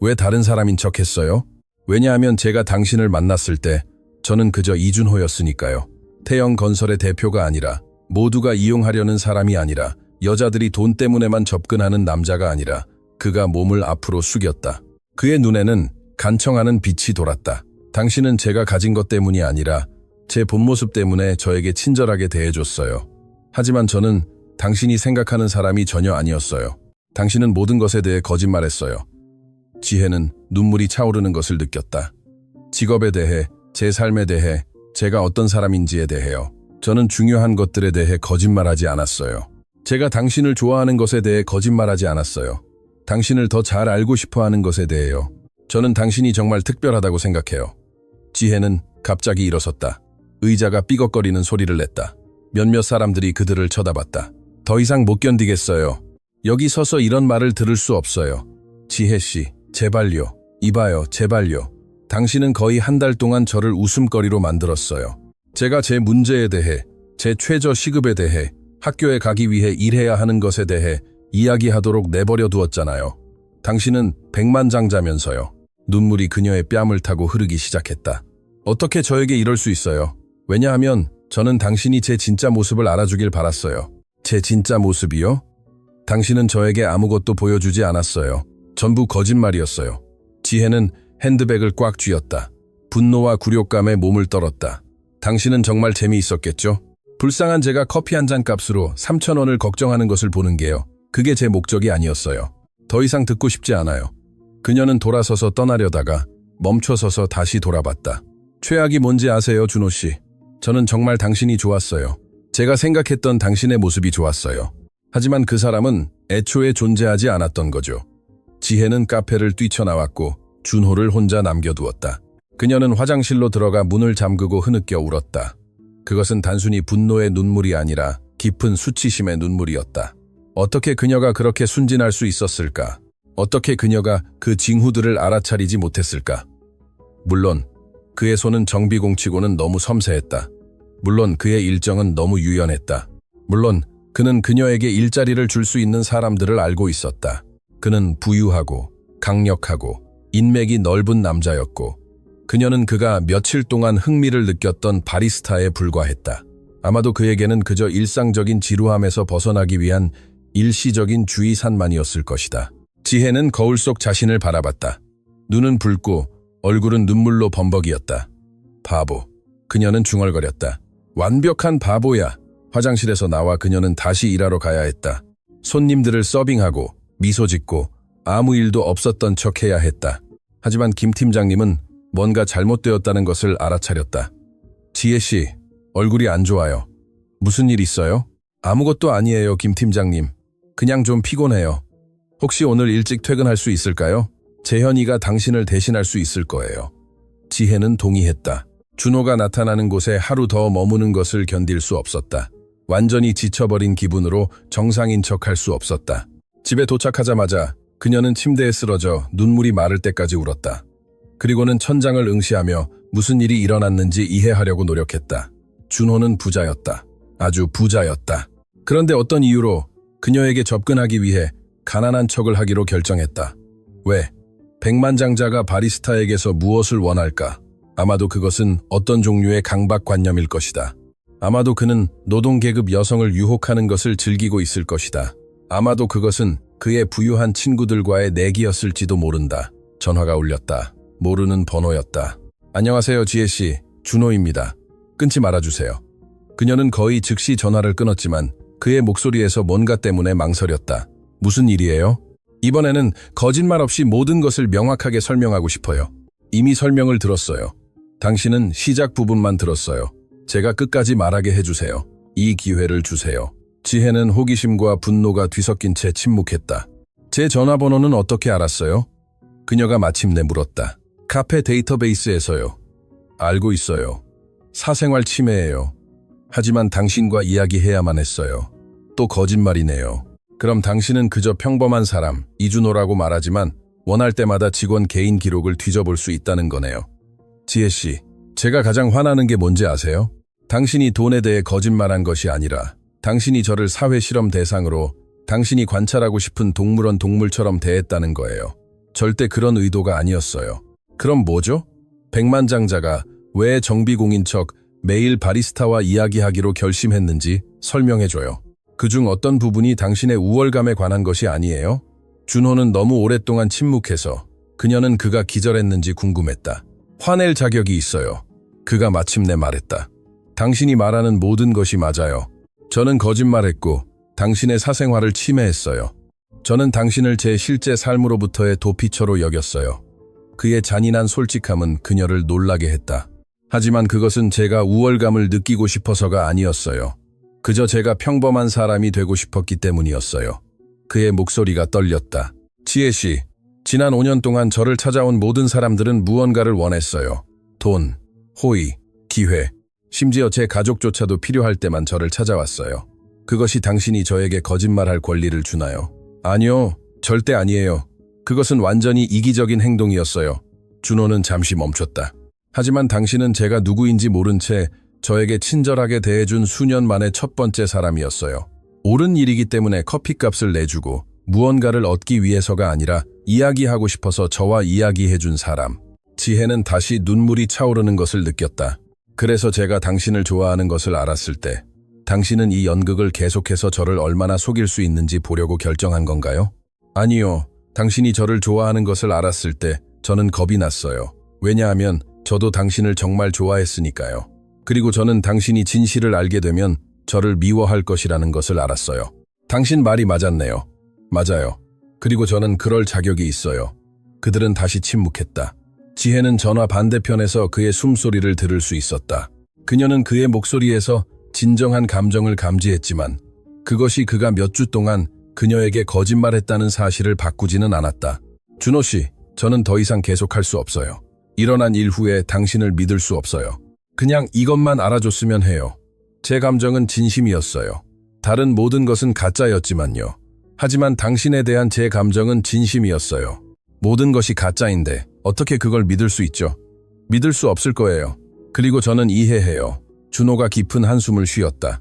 왜 다른 사람인 척 했어요? 왜냐하면 제가 당신을 만났을 때 저는 그저 이준호였으니까요. 태영건설의 대표가 아니라, 모두가 이용하려는 사람이 아니라, 여자들이 돈 때문에만 접근하는 남자가 아니라 그가 몸을 앞으로 숙였다. 그의 눈에는 간청하는 빛이 돌았다. 당신은 제가 가진 것 때문이 아니라 제 본 모습 때문에 저에게 친절하게 대해줬어요. 하지만 저는 당신이 생각하는 사람이 전혀 아니었어요. 당신은 모든 것에 대해 거짓말했어요. 지혜는 눈물이 차오르는 것을 느꼈다. 직업에 대해, 제 삶에 대해, 제가 어떤 사람인지에 대해요. 저는 중요한 것들에 대해 거짓말하지 않았어요. 제가 당신을 좋아하는 것에 대해 거짓말하지 않았어요. 당신을 더 잘 알고 싶어하는 것에 대해요. 저는 당신이 정말 특별하다고 생각해요. 지혜는 갑자기 일어섰다. 의자가 삐걱거리는 소리를 냈다. 몇몇 사람들이 그들을 쳐다봤다. 더 이상 못 견디겠어요. 여기 서서 이런 말을 들을 수 없어요. 지혜씨, 제발요. 이봐요, 제발요. 당신은 거의 한 달 동안 저를 웃음거리로 만들었어요. 제가 제 문제에 대해, 제 최저 시급에 대해, 학교에 가기 위해 일해야 하는 것에 대해 이야기하도록 내버려 두었잖아요. 당신은 백만장자면서요. 눈물이 그녀의 뺨을 타고 흐르기 시작했다. 어떻게 저에게 이럴 수 있어요? 왜냐하면 저는 당신이 제 진짜 모습을 알아주길 바랐어요. 제 진짜 모습이요? 당신은 저에게 아무것도 보여주지 않았어요. 전부 거짓말이었어요. 지혜는 핸드백을 꽉 쥐었다. 분노와 굴욕감에 몸을 떨었다. 당신은 정말 재미있었겠죠? 불쌍한 제가 커피 한 잔 값으로 3,000원을 걱정하는 것을 보는 게요. 그게 제 목적이 아니었어요. 더 이상 듣고 싶지 않아요. 그녀는 돌아서서 떠나려다가 멈춰서서 다시 돌아봤다. 최악이 뭔지 아세요, 준호 씨? 저는 정말 당신이 좋았어요. 제가 생각했던 당신의 모습이 좋았어요. 하지만 그 사람은 애초에 존재하지 않았던 거죠. 지혜는 카페를 뛰쳐나왔고 준호를 혼자 남겨두었다. 그녀는 화장실로 들어가 문을 잠그고 흐느껴 울었다. 그것은 단순히 분노의 눈물이 아니라 깊은 수치심의 눈물이었다. 어떻게 그녀가 그렇게 순진할 수 있었을까? 어떻게 그녀가 그 징후들을 알아차리지 못했을까? 물론 그의 손은 정비공치고는 너무 섬세했다. 물론 그의 일정은 너무 유연했다. 물론 그는 그녀에게 일자리를 줄 수 있는 사람들을 알고 있었다. 그는 부유하고 강력하고 인맥이 넓은 남자였고 그녀는 그가 며칠 동안 흥미를 느꼈던 바리스타에 불과했다. 아마도 그에게는 그저 일상적인 지루함에서 벗어나기 위한 일시적인 주의 산만이었을 것이다. 지혜는 거울 속 자신을 바라봤다. 눈은 붉고 얼굴은 눈물로 범벅이었다. 바보. 그녀는 중얼거렸다. 완벽한 바보야. 화장실에서 나와 그녀는 다시 일하러 가야 했다. 손님들을 서빙하고 미소 짓고 아무 일도 없었던 척해야 했다. 하지만 김 팀장님은 뭔가 잘못되었다는 것을 알아차렸다. 지혜씨, 얼굴이 안 좋아요. 무슨 일 있어요? 아무것도 아니에요, 김 팀장님. 그냥 좀 피곤해요. 혹시 오늘 일찍 퇴근할 수 있을까요? 재현이가 당신을 대신할 수 있을 거예요. 지혜는 동의했다. 준호가 나타나는 곳에 하루 더 머무는 것을 견딜 수 없었다. 완전히 지쳐버린 기분으로 정상인 척할 수 없었다. 집에 도착하자마자 그녀는 침대에 쓰러져 눈물이 마를 때까지 울었다. 그리고는 천장을 응시하며 무슨 일이 일어났는지 이해하려고 노력했다. 준호는 부자였다. 아주 부자였다. 그런데 어떤 이유로 그녀에게 접근하기 위해 가난한 척을 하기로 결정했다. 왜? 백만장자가 바리스타에게서 무엇을 원할까? 아마도 그것은 어떤 종류의 강박관념일 것이다. 아마도 그는 노동계급 여성을 유혹하는 것을 즐기고 있을 것이다. 아마도 그것은 그의 부유한 친구들과의 내기였을지도 모른다. 전화가 울렸다. 모르는 번호였다. 안녕하세요, 지혜씨. 준호입니다. 끊지 말아주세요. 그녀는 거의 즉시 전화를 끊었지만 그의 목소리에서 뭔가 때문에 망설였다. 무슨 일이에요? 이번에는 거짓말 없이 모든 것을 명확하게 설명하고 싶어요. 이미 설명을 들었어요. 당신은 시작 부분만 들었어요. 제가 끝까지 말하게 해주세요. 이 기회를 주세요. 지혜는 호기심과 분노가 뒤섞인 채 침묵했다. 제 전화번호는 어떻게 알았어요? 그녀가 마침내 물었다. 카페 데이터베이스에서요. 알고 있어요. 사생활 침해예요. 하지만 당신과 이야기해야만 했어요. 또 거짓말이네요. 그럼 당신은 그저 평범한 사람, 이준호라고 말하지만 원할 때마다 직원 개인 기록을 뒤져볼 수 있다는 거네요. 지혜씨, 제가 가장 화나는 게 뭔지 아세요? 당신이 돈에 대해 거짓말한 것이 아니라 당신이 저를 사회 실험 대상으로 당신이 관찰하고 싶은 동물원 동물처럼 대했다는 거예요. 절대 그런 의도가 아니었어요. 그럼 뭐죠? 백만장자가 왜 정비공인 척 매일 바리스타와 이야기하기로 결심했는지 설명해줘요. 그중 어떤 부분이 당신의 우월감에 관한 것이 아니에요? 준호는 너무 오랫동안 침묵해서 그녀는 그가 기절했는지 궁금했다. 화낼 자격이 있어요. 그가 마침내 말했다. 당신이 말하는 모든 것이 맞아요. 저는 거짓말했고 당신의 사생활을 침해했어요. 저는 당신을 제 실제 삶으로부터의 도피처로 여겼어요. 그의 잔인한 솔직함은 그녀를 놀라게 했다. 하지만 그것은 제가 우월감을 느끼고 싶어서가 아니었어요. 그저 제가 평범한 사람이 되고 싶었기 때문이었어요. 그의 목소리가 떨렸다. 지혜씨, 지난 5년 동안 저를 찾아온 모든 사람들은 무언가를 원했어요. 돈, 호의, 기회, 심지어 제 가족조차도 필요할 때만 저를 찾아왔어요. 그것이 당신이 저에게 거짓말할 권리를 주나요? 아니요, 절대 아니에요. 그것은 완전히 이기적인 행동이었어요. 준호는 잠시 멈췄다. 하지만 당신은 제가 누구인지 모른 채 저에게 친절하게 대해준 수년 만의 첫 번째 사람이었어요. 옳은 일이기 때문에 커피값을 내주고 무언가를 얻기 위해서가 아니라 이야기하고 싶어서 저와 이야기해준 사람. 지혜는 다시 눈물이 차오르는 것을 느꼈다. 그래서 제가 당신을 좋아하는 것을 알았을 때 당신은 이 연극을 계속해서 저를 얼마나 속일 수 있는지 보려고 결정한 건가요? 아니요. 당신이 저를 좋아하는 것을 알았을 때 저는 겁이 났어요. 왜냐하면 저도 당신을 정말 좋아했으니까요. 그리고 저는 당신이 진실을 알게 되면 저를 미워할 것이라는 것을 알았어요. 당신 말이 맞았네요. 맞아요. 그리고 저는 그럴 자격이 있어요. 그들은 다시 침묵했다. 지혜는 전화 반대편에서 그의 숨소리를 들을 수 있었다. 그녀는 그의 목소리에서 진정한 감정을 감지했지만 그것이 그가 몇 주 동안 그녀에게 거짓말했다는 사실을 바꾸지는 않았다. 준호 씨, 저는 더 이상 계속할 수 없어요. 일어난 일 후에 당신을 믿을 수 없어요. 그냥 이것만 알아줬으면 해요. 제 감정은 진심이었어요. 다른 모든 것은 가짜였지만요. 하지만 당신에 대한 제 감정은 진심이었어요. 모든 것이 가짜인데 어떻게 그걸 믿을 수 있죠? 믿을 수 없을 거예요. 그리고 저는 이해해요. 준호가 깊은 한숨을 쉬었다.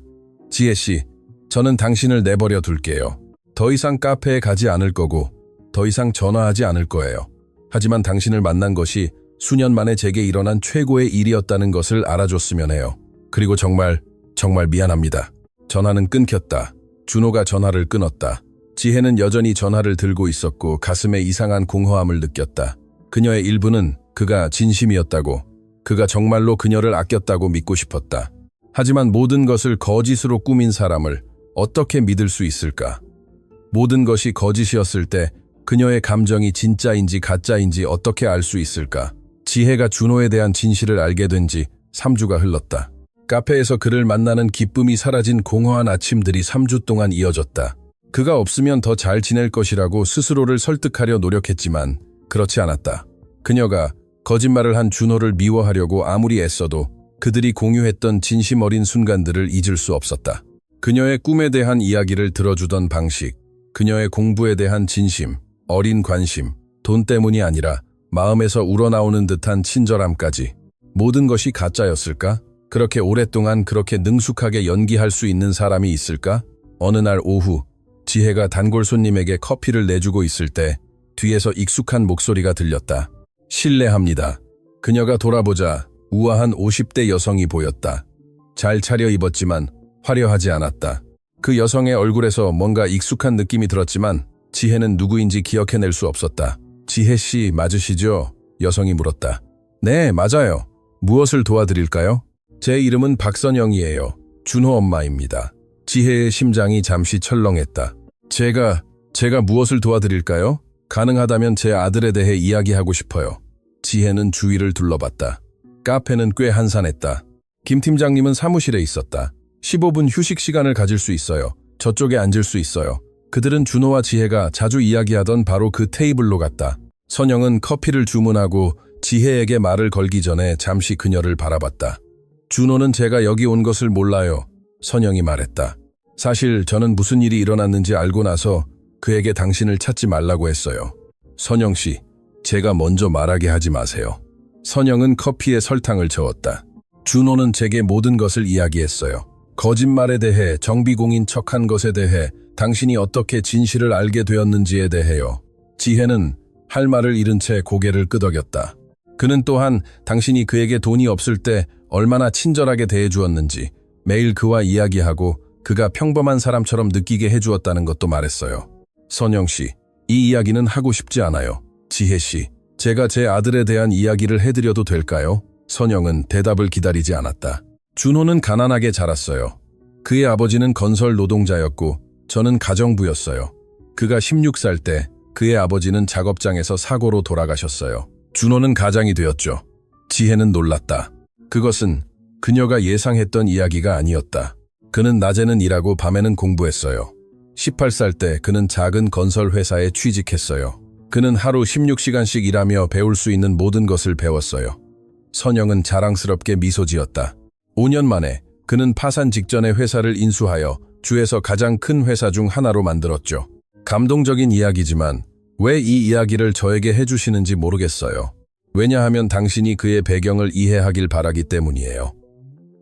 지혜씨, 저는 당신을 내버려 둘게요. 더 이상 카페에 가지 않을 거고 더 이상 전화하지 않을 거예요. 하지만 당신을 만난 것이 수년 만에 제게 일어난 최고의 일이었다는 것을 알아줬으면 해요. 그리고 정말 미안합니다. 전화는 끊겼다. 준호가 전화를 끊었다. 지혜는 여전히 전화를 들고 있었고 가슴에 이상한 공허함을 느꼈다. 그녀의 일부는 그가 진심이었다고, 그가 정말로 그녀를 아꼈다고 믿고 싶었다. 하지만 모든 것을 거짓으로 꾸민 사람을 어떻게 믿을 수 있을까? 모든 것이 거짓이었을 때 그녀의 감정이 진짜인지 가짜인지 어떻게 알 수 있을까? 지혜가 준호에 대한 진실을 알게 된 지 3주가 흘렀다. 카페에서 그를 만나는 기쁨이 사라진 공허한 아침들이 3주 동안 이어졌다. 그가 없으면 더 잘 지낼 것이라고 스스로를 설득하려 노력했지만 그렇지 않았다. 그녀가 거짓말을 한 준호를 미워하려고 아무리 애써도 그들이 공유했던 진심 어린 순간들을 잊을 수 없었다. 그녀의 꿈에 대한 이야기를 들어주던 방식, 그녀의 공부에 대한 진심, 어린 관심, 돈 때문이 아니라 마음에서 우러나오는 듯한 친절함까지. 모든 것이 가짜였을까? 그렇게 오랫동안 그렇게 능숙하게 연기할 수 있는 사람이 있을까? 어느 날 오후, 지혜가 단골 손님에게 커피를 내주고 있을 때 뒤에서 익숙한 목소리가 들렸다. 실례합니다. 그녀가 돌아보자 우아한 50대 여성이 보였다. 잘 차려입었지만 화려하지 않았다. 그 여성의 얼굴에서 뭔가 익숙한 느낌이 들었지만 지혜는 누구인지 기억해낼 수 없었다. 지혜 씨 맞으시죠? 여성이 물었다. 네, 맞아요. 무엇을 도와드릴까요? 제 이름은 박선영이에요. 준호 엄마입니다. 지혜의 심장이 잠시 철렁했다. 제가 무엇을 도와드릴까요? 가능하다면 제 아들에 대해 이야기하고 싶어요. 지혜는 주위를 둘러봤다. 카페는 꽤 한산했다. 김 팀장님은 사무실에 있었다. 15분 휴식 시간을 가질 수 있어요. 저쪽에 앉을 수 있어요. 그들은 준호와 지혜가 자주 이야기하던 바로 그 테이블로 갔다. 선영은 커피를 주문하고 지혜에게 말을 걸기 전에 잠시 그녀를 바라봤다. 준호는 제가 여기 온 것을 몰라요. 선영이 말했다. 사실 저는 무슨 일이 일어났는지 알고 나서 그에게 당신을 찾지 말라고 했어요. 선영 씨, 제가 먼저 말하게 하지 마세요. 선영은 커피에 설탕을 저었다. 준호는 제게 모든 것을 이야기했어요. 거짓말에 대해, 정비공인 척한 것에 대해, 당신이 어떻게 진실을 알게 되었는지에 대해요. 지혜는 할 말을 잃은 채 고개를 끄덕였다. 그는 또한 당신이 그에게 돈이 없을 때 얼마나 친절하게 대해주었는지, 매일 그와 이야기하고 그가 평범한 사람처럼 느끼게 해주었다는 것도 말했어요. 선영 씨, 이 이야기는 하고 싶지 않아요. 지혜 씨, 제가 제 아들에 대한 이야기를 해드려도 될까요? 선영은 대답을 기다리지 않았다. 준호는 가난하게 자랐어요. 그의 아버지는 건설 노동자였고 저는 가정부였어요. 그가 16살 때 그의 아버지는 작업장에서 사고로 돌아가셨어요. 준호는 가장이 되었죠. 지혜는 놀랐다. 그것은 그녀가 예상했던 이야기가 아니었다. 그는 낮에는 일하고 밤에는 공부했어요. 18살 때 그는 작은 건설 회사에 취직했어요. 그는 하루 16시간씩 일하며 배울 수 있는 모든 것을 배웠어요. 선영은 자랑스럽게 미소 지었다. 5년 만에 그는 파산 직전에 회사를 인수하여 주에서 가장 큰 회사 중 하나로 만들었죠. 감동적인 이야기지만 왜 이 이야기를 저에게 해주시는지 모르겠어요. 왜냐하면 당신이 그의 배경을 이해하길 바라기 때문이에요.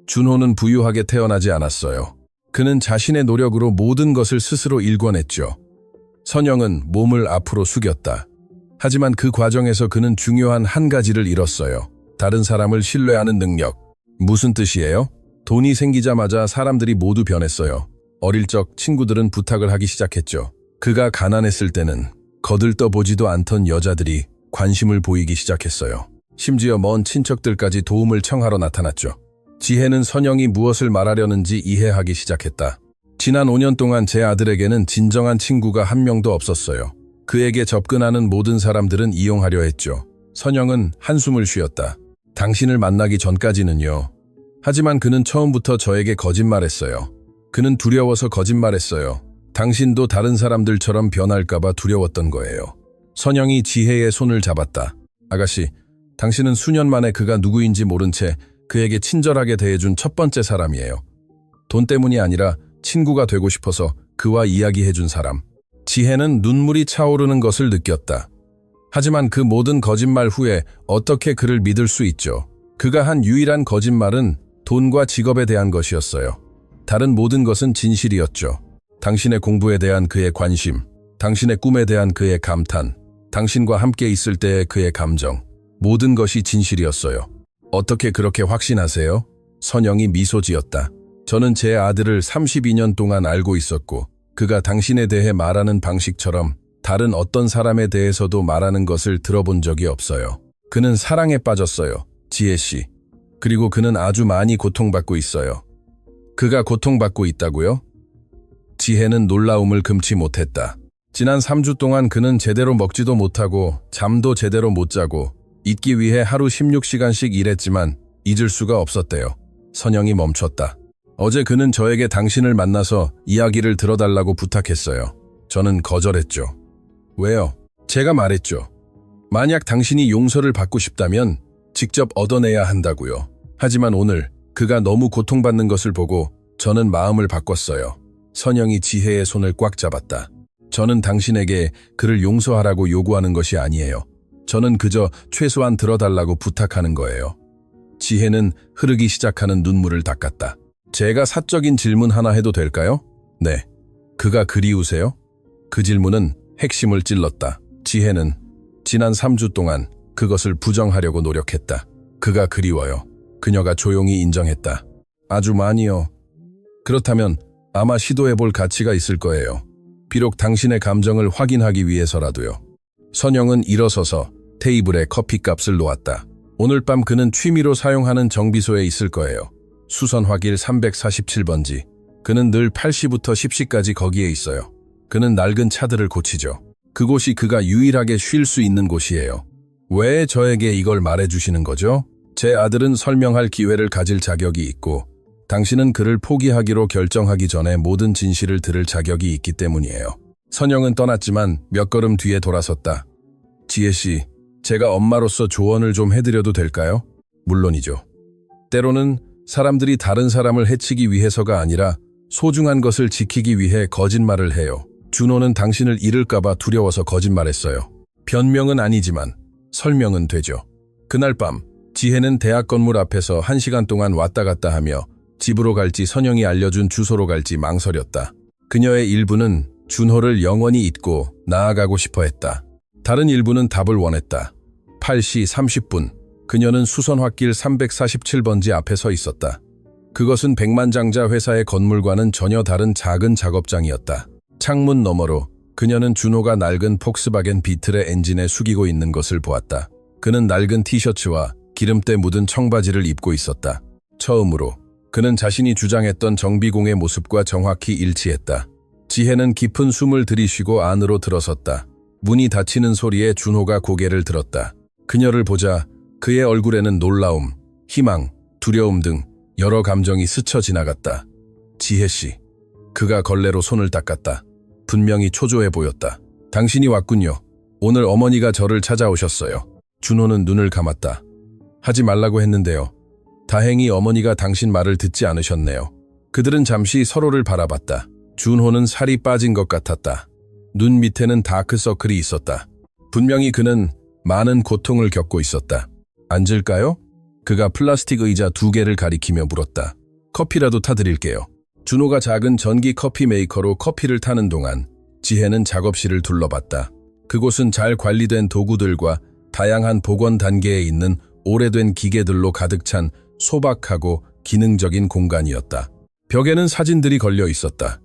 준호는 부유하게 태어나지 않았어요. 그는 자신의 노력으로 모든 것을 스스로 일궈냈죠. 선영은 몸을 앞으로 숙였다. 하지만 그 과정에서 그는 중요한 한 가지를 잃었어요. 다른 사람을 신뢰하는 능력. 무슨 뜻이에요? 돈이 생기자마자 사람들이 모두 변했어요. 어릴 적 친구들은 부탁을 하기 시작했죠. 그가 가난했을 때는 거들떠보지도 않던 여자들이 관심을 보이기 시작했어요. 심지어 먼 친척들까지 도움을 청하러 나타났죠. 지혜는 선영이 무엇을 말하려는지 이해하기 시작했다. 지난 5년 동안 제 아들에게는 진정한 친구가 한 명도 없었어요. 그에게 접근하는 모든 사람들은 이용하려 했죠. 선영은 한숨을 쉬었다. 당신을 만나기 전까지는요. 하지만 그는 처음부터 저에게 거짓말했어요. 그는 두려워서 거짓말했어요. 당신도 다른 사람들처럼 변할까봐 두려웠던 거예요. 선영이 지혜의 손을 잡았다. 아가씨, 당신은 수년 만에 그가 누구인지 모른 채 그에게 친절하게 대해준 첫 번째 사람이에요. 돈 때문이 아니라 친구가 되고 싶어서 그와 이야기해준 사람. 지혜는 눈물이 차오르는 것을 느꼈다. 하지만 그 모든 거짓말 후에 어떻게 그를 믿을 수 있죠? 그가 한 유일한 거짓말은 돈과 직업에 대한 것이었어요. 다른 모든 것은 진실이었죠. 당신의 공부에 대한 그의 관심, 당신의 꿈에 대한 그의 감탄, 당신과 함께 있을 때의 그의 감정, 모든 것이 진실이었어요. 어떻게 그렇게 확신하세요? 선영이 미소 지었다. 저는 제 아들을 32년 동안 알고 있었고 그가 당신에 대해 말하는 방식처럼 다른 어떤 사람에 대해서도 말하는 것을 들어본 적이 없어요. 그는 사랑에 빠졌어요, 지혜 씨. 그리고 그는 아주 많이 고통받고 있어요. 그가 고통받고 있다고요? 지혜는 놀라움을 금치 못했다. 지난 3주 동안 그는 제대로 먹지도 못하고 잠도 제대로 못 자고 잊기 위해 하루 16시간씩 일했지만 잊을 수가 없었대요. 선영이 멈췄다. 어제 그는 저에게 당신을 만나서 이야기를 들어달라고 부탁했어요. 저는 거절했죠. 왜요? 제가 말했죠. 만약 당신이 용서를 받고 싶다면 직접 얻어내야 한다고요. 하지만 오늘 그가 너무 고통받는 것을 보고 저는 마음을 바꿨어요. 선영이 지혜의 손을 꽉 잡았다. 저는 당신에게 그를 용서하라고 요구하는 것이 아니에요. 저는 그저 최소한 들어달라고 부탁하는 거예요. 지혜는 흐르기 시작하는 눈물을 닦았다. 제가 사적인 질문 하나 해도 될까요? 네. 그가 그리우세요? 그 질문은 핵심을 찔렀다. 지혜는 지난 3주 동안 그것을 부정하려고 노력했다. 그가 그리워요. 그녀가 조용히 인정했다. 아주 많이요. 그렇다면 아마 시도해볼 가치가 있을 거예요. 비록 당신의 감정을 확인하기 위해서라도요. 선영은 일어서서 테이블에 커피값을 놓았다. 오늘 밤 그는 취미로 사용하는 정비소에 있을 거예요. 수선 확일 347번지. 그는 늘 8시부터 10시까지 거기에 있어요. 그는 낡은 차들을 고치죠. 그곳이 그가 유일하게 쉴 수 있는 곳이에요. 왜 저에게 이걸 말해주시는 거죠? 제 아들은 설명할 기회를 가질 자격이 있고 당신은 그를 포기하기로 결정하기 전에 모든 진실을 들을 자격이 있기 때문이에요. 선영은 떠났지만 몇 걸음 뒤에 돌아섰다. 지혜씨, 제가 엄마로서 조언을 좀 해드려도 될까요? 물론이죠. 때로는 사람들이 다른 사람을 해치기 위해서가 아니라 소중한 것을 지키기 위해 거짓말을 해요. 준호는 당신을 잃을까봐 두려워서 거짓말했어요. 변명은 아니지만 설명은 되죠. 그날 밤 지혜는 대학 건물 앞에서 1시간 동안 왔다 갔다 하며 집으로 갈지 선영이 알려준 주소로 갈지 망설였다. 그녀의 일부는 준호를 영원히 잊고 나아가고 싶어 했다. 다른 일부는 답을 원했다. 8시 30분 그녀는 수선화길 347번지 앞에 서 있었다. 그것은 백만장자 회사의 건물과는 전혀 다른 작은 작업장이었다. 창문 너머로 그녀는 준호가 낡은 폭스바겐 비틀의 엔진에 숙이고 있는 것을 보았다. 그는 낡은 티셔츠와 기름때 묻은 청바지를 입고 있었다. 처음으로 그는 자신이 주장했던 정비공의 모습과 정확히 일치했다. 지혜는 깊은 숨을 들이쉬고 안으로 들어섰다. 문이 닫히는 소리에 준호가 고개를 들었다. 그녀를 보자 그의 얼굴에는 놀라움, 희망, 두려움 등 여러 감정이 스쳐 지나갔다. 지혜씨. 그가 걸레로 손을 닦았다. 분명히 초조해 보였다. 당신이 왔군요. 오늘 어머니가 저를 찾아오셨어요. 준호는 눈을 감았다. 하지 말라고 했는데요. 다행히 어머니가 당신 말을 듣지 않으셨네요. 그들은 잠시 서로를 바라봤다. 준호는 살이 빠진 것 같았다. 눈 밑에는 다크서클이 있었다. 분명히 그는 많은 고통을 겪고 있었다. 앉을까요? 그가 플라스틱 의자 2개를 가리키며 물었다. 커피라도 타드릴게요. 준호가 작은 전기 커피 메이커로 커피를 타는 동안 지혜는 작업실을 둘러봤다. 그곳은 잘 관리된 도구들과 다양한 복원 단계에 있는 오래된 기계들로 가득 찬 소박하고 기능적인 공간이었다. 벽에는 사진들이 걸려 있었다.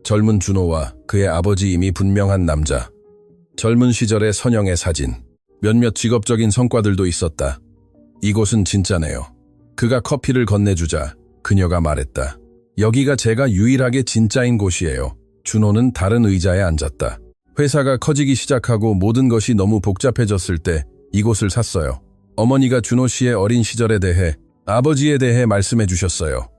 젊은 준호와 그의 아버지임이 분명한 남자. 젊은 시절의 선영의 사진. 몇몇 직업적인 성과들도 있었다. 이곳은 진짜네요. 그가 커피를 건네주자 그녀가 말했다. 여기가 제가 유일하게 진짜인 곳이에요. 준호는 다른 의자에 앉았다. 회사가 커지기 시작하고 모든 것이 너무 복잡해졌을 때 이곳을 샀어요. 어머니가 준호 씨의 어린 시절에 대해, 아버지에 대해 말씀해 주셨어요.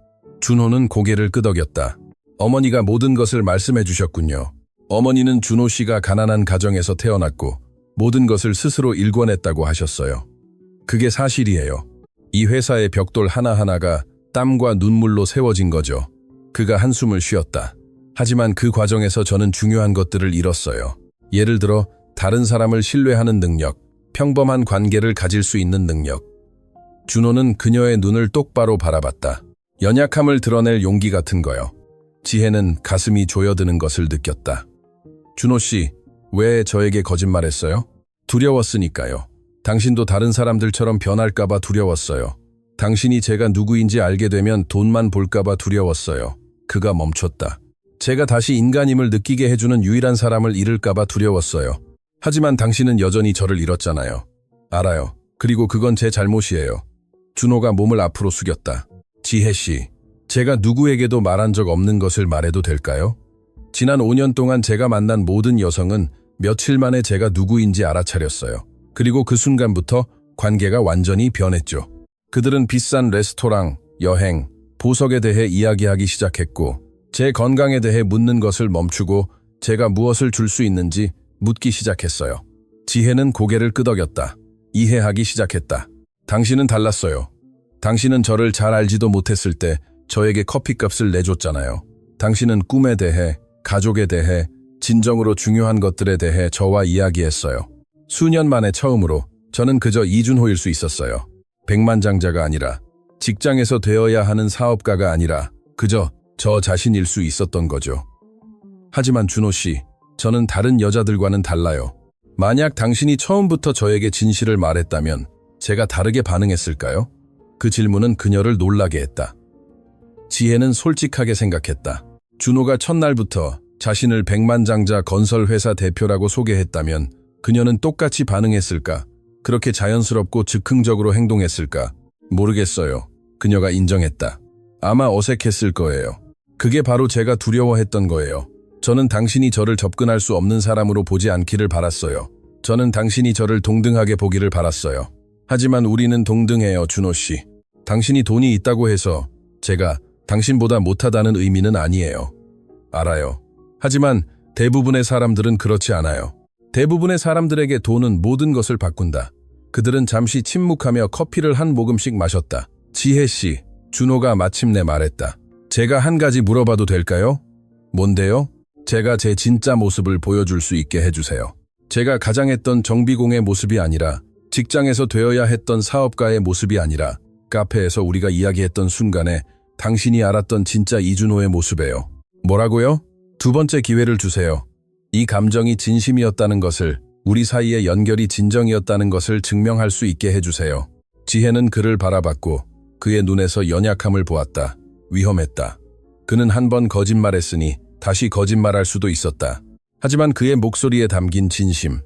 준호는 고개를 끄덕였다. 어머니가 모든 것을 말씀해 주셨군요. 어머니는 준호 씨가 가난한 가정에서 태어났고 모든 것을 스스로 일궈냈다고 하셨어요. 그게 사실이에요. 이 회사의 벽돌 하나하나가 땀과 눈물로 세워진 거죠. 그가 한숨을 쉬었다. 하지만 그 과정에서 저는 중요한 것들을 잃었어요. 예를 들어 다른 사람을 신뢰하는 능력, 평범한 관계를 가질 수 있는 능력. 준호는 그녀의 눈을 똑바로 바라봤다. 연약함을 드러낼 용기 같은 거요. 지혜는 가슴이 조여드는 것을 느꼈다. 준호 씨, 왜 저에게 거짓말했어요? 두려웠으니까요. 당신도 다른 사람들처럼 변할까봐 두려웠어요. 당신이 제가 누구인지 알게 되면 돈만 볼까봐 두려웠어요. 그가 멈췄다. 제가 다시 인간임을 느끼게 해주는 유일한 사람을 잃을까봐 두려웠어요. 하지만 당신은 여전히 저를 잃었잖아요. 알아요. 그리고 그건 제 잘못이에요. 준호가 몸을 앞으로 숙였다. 지혜씨, 제가 누구에게도 말한 적 없는 것을 말해도 될까요? 지난 5년 동안 제가 만난 모든 여성은 며칠 만에 제가 누구인지 알아차렸어요. 그리고 그 순간부터 관계가 완전히 변했죠. 그들은 비싼 레스토랑, 여행, 보석에 대해 이야기하기 시작했고 제 건강에 대해 묻는 것을 멈추고 제가 무엇을 줄 수 있는지 묻기 시작했어요. 지혜는 고개를 끄덕였다. 이해하기 시작했다. 당신은 달랐어요. 당신은 저를 잘 알지도 못했을 때 저에게 커피값을 내줬잖아요. 당신은 꿈에 대해, 가족에 대해, 진정으로 중요한 것들에 대해 저와 이야기했어요. 수년 만에 처음으로 저는 그저 이준호일 수 있었어요. 백만장자가 아니라, 직장에서 되어야 하는 사업가가 아니라 그저 저 자신일 수 있었던 거죠. 하지만 준호 씨, 저는 다른 여자들과는 달라요. 만약 당신이 처음부터 저에게 진실을 말했다면 제가 다르게 반응했을까요? 그 질문은 그녀를 놀라게 했다. 지혜는 솔직하게 생각했다. 준호가 첫날부터 자신을 백만장자 건설회사 대표라고 소개했다면 그녀는 똑같이 반응했을까? 그렇게 자연스럽고 즉흥적으로 행동했을까? 모르겠어요. 그녀가 인정했다. 아마 어색했을 거예요. 그게 바로 제가 두려워했던 거예요. 저는 당신이 저를 접근할 수 없는 사람으로 보지 않기를 바랐어요. 저는 당신이 저를 동등하게 보기를 바랐어요. 하지만 우리는 동등해요, 준호 씨. 당신이 돈이 있다고 해서 제가 당신보다 못하다는 의미는 아니에요. 알아요. 하지만 대부분의 사람들은 그렇지 않아요. 대부분의 사람들에게 돈은 모든 것을 바꾼다. 그들은 잠시 침묵하며 커피를 한 모금씩 마셨다. 지혜 씨, 준호가 마침내 말했다. 제가 한 가지 물어봐도 될까요? 뭔데요? 제가 제 진짜 모습을 보여줄 수 있게 해주세요. 제가 가장했던 정비공의 모습이 아니라, 직장에서 되어야 했던 사업가의 모습이 아니라, 카페에서 우리가 이야기했던 순간에 당신이 알았던 진짜 이준호의 모습이에요. 뭐라고요? 두 번째 기회를 주세요. 이 감정이 진심이었다는 것을, 우리 사이의 연결이 진정이었다는 것을 증명할 수 있게 해주세요. 지혜는 그를 바라봤고 그의 눈에서 연약함을 보았다. 위험했다. 그는 한 번 거짓말했으니 다시 거짓말할 수도 있었다. 하지만 그의 목소리에 담긴 진심,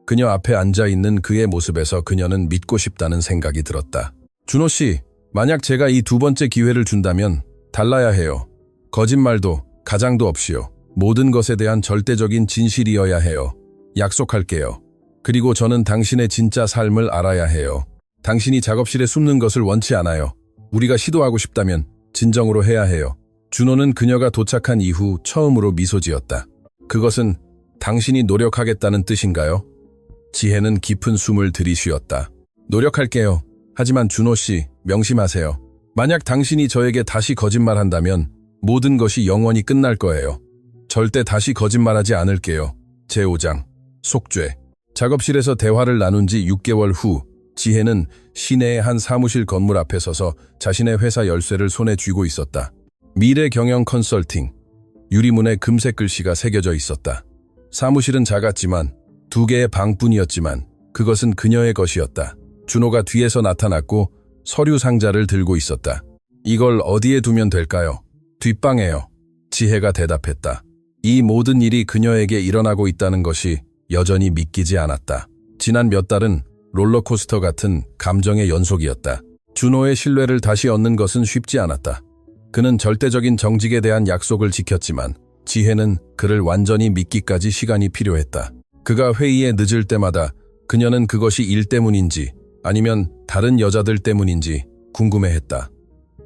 그녀 앞에 앉아있는 그의 모습에서 그녀는 믿고 싶다는 생각이 들었다. 준호 씨, 만약 제가 이 두 번째 기회를 준다면 달라야 해요. 거짓말도 가장도 없이요. 모든 것에 대한 절대적인 진실이어야 해요. 약속할게요. 그리고 저는 당신의 진짜 삶을 알아야 해요. 당신이 작업실에 숨는 것을 원치 않아요. 우리가 시도하고 싶다면 진정으로 해야 해요. 준호는 그녀가 도착한 이후 처음으로 미소 지었다. 그것은 당신이 노력하겠다는 뜻인가요? 지혜는 깊은 숨을 들이쉬었다. 노력할게요. 하지만 준호 씨, 명심하세요. 만약 당신이 저에게 다시 거짓말한다면 모든 것이 영원히 끝날 거예요. 절대 다시 거짓말하지 않을게요. 제5장, 속죄. 작업실에서 대화를 나눈 지 6개월 후, 지혜는 시내의 한 사무실 건물 앞에 서서 자신의 회사 열쇠를 손에 쥐고 있었다. 미래 경영 컨설팅. 유리문에 금색 글씨가 새겨져 있었다. 사무실은 작았지만 2개의 방뿐이었지만 그것은 그녀의 것이었다. 준호가 뒤에서 나타났고 서류 상자를 들고 있었다. 이걸 어디에 두면 될까요? 뒷방에요. 지혜가 대답했다. 이 모든 일이 그녀에게 일어나고 있다는 것이 여전히 믿기지 않았다. 지난 몇 달은 롤러코스터 같은 감정의 연속이었다. 준호의 신뢰를 다시 얻는 것은 쉽지 않았다. 그는 절대적인 정직에 대한 약속을 지켰지만 지혜는 그를 완전히 믿기까지 시간이 필요했다. 그가 회의에 늦을 때마다 그녀는 그것이 일 때문인지 아니면 다른 여자들 때문인지 궁금해했다.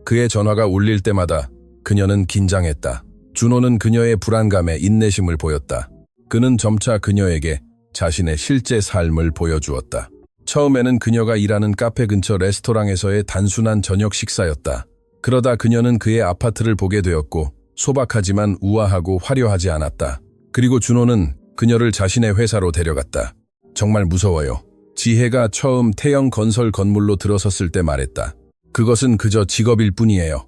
그의 전화가 울릴 때마다 그녀는 긴장했다. 준호는 그녀의 불안감에 인내심을 보였다. 그는 점차 그녀에게 자신의 실제 삶을 보여주었다. 처음에는 그녀가 일하는 카페 근처 레스토랑에서의 단순한 저녁 식사였다. 그러다 그녀는 그의 아파트를 보게 되었고 소박하지만 우아하고 화려하지 않았다. 그리고 준호는 그녀를 자신의 회사로 데려갔다. 정말 무서워요. 지혜가 처음 태형 건설 건물로 들어섰을 때 말했다. 그것은 그저 직업일 뿐이에요.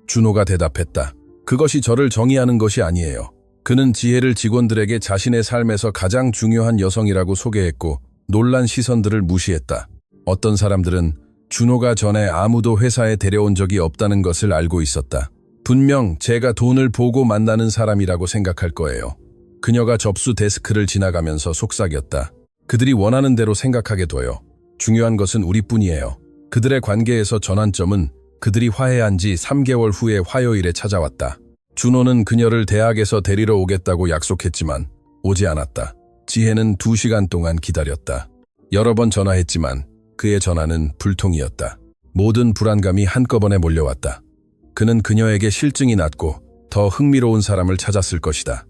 준호가 대답했다. 그것이 저를 정의하는 것이 아니에요. 그는 지혜를 직원들에게 자신의 삶에서 가장 중요한 여성이라고 소개했고 놀란 시선들을 무시했다. 어떤 사람들은 준호가 전에 아무도 회사에 데려온 적이 없다는 것을 알고 있었다. 분명 제가 돈을 보고 만나는 사람이라고 생각할 거예요. 그녀가 접수 데스크를 지나가면서 속삭였다. 그들이 원하는 대로 생각하게 둬요. 중요한 것은 우리뿐이에요. 그들의 관계에서 전환점은 그들이 화해한 지 3개월 후에 화요일에 찾아왔다. 준호는 그녀를 대학에서 데리러 오겠다고 약속했지만 오지 않았다. 지혜는 2시간 동안 기다렸다. 여러 번 전화했지만 그의 전화는 불통이었다. 모든 불안감이 한꺼번에 몰려왔다. 그는 그녀에게 실증이 났고 더 흥미로운 사람을 찾았을 것이다.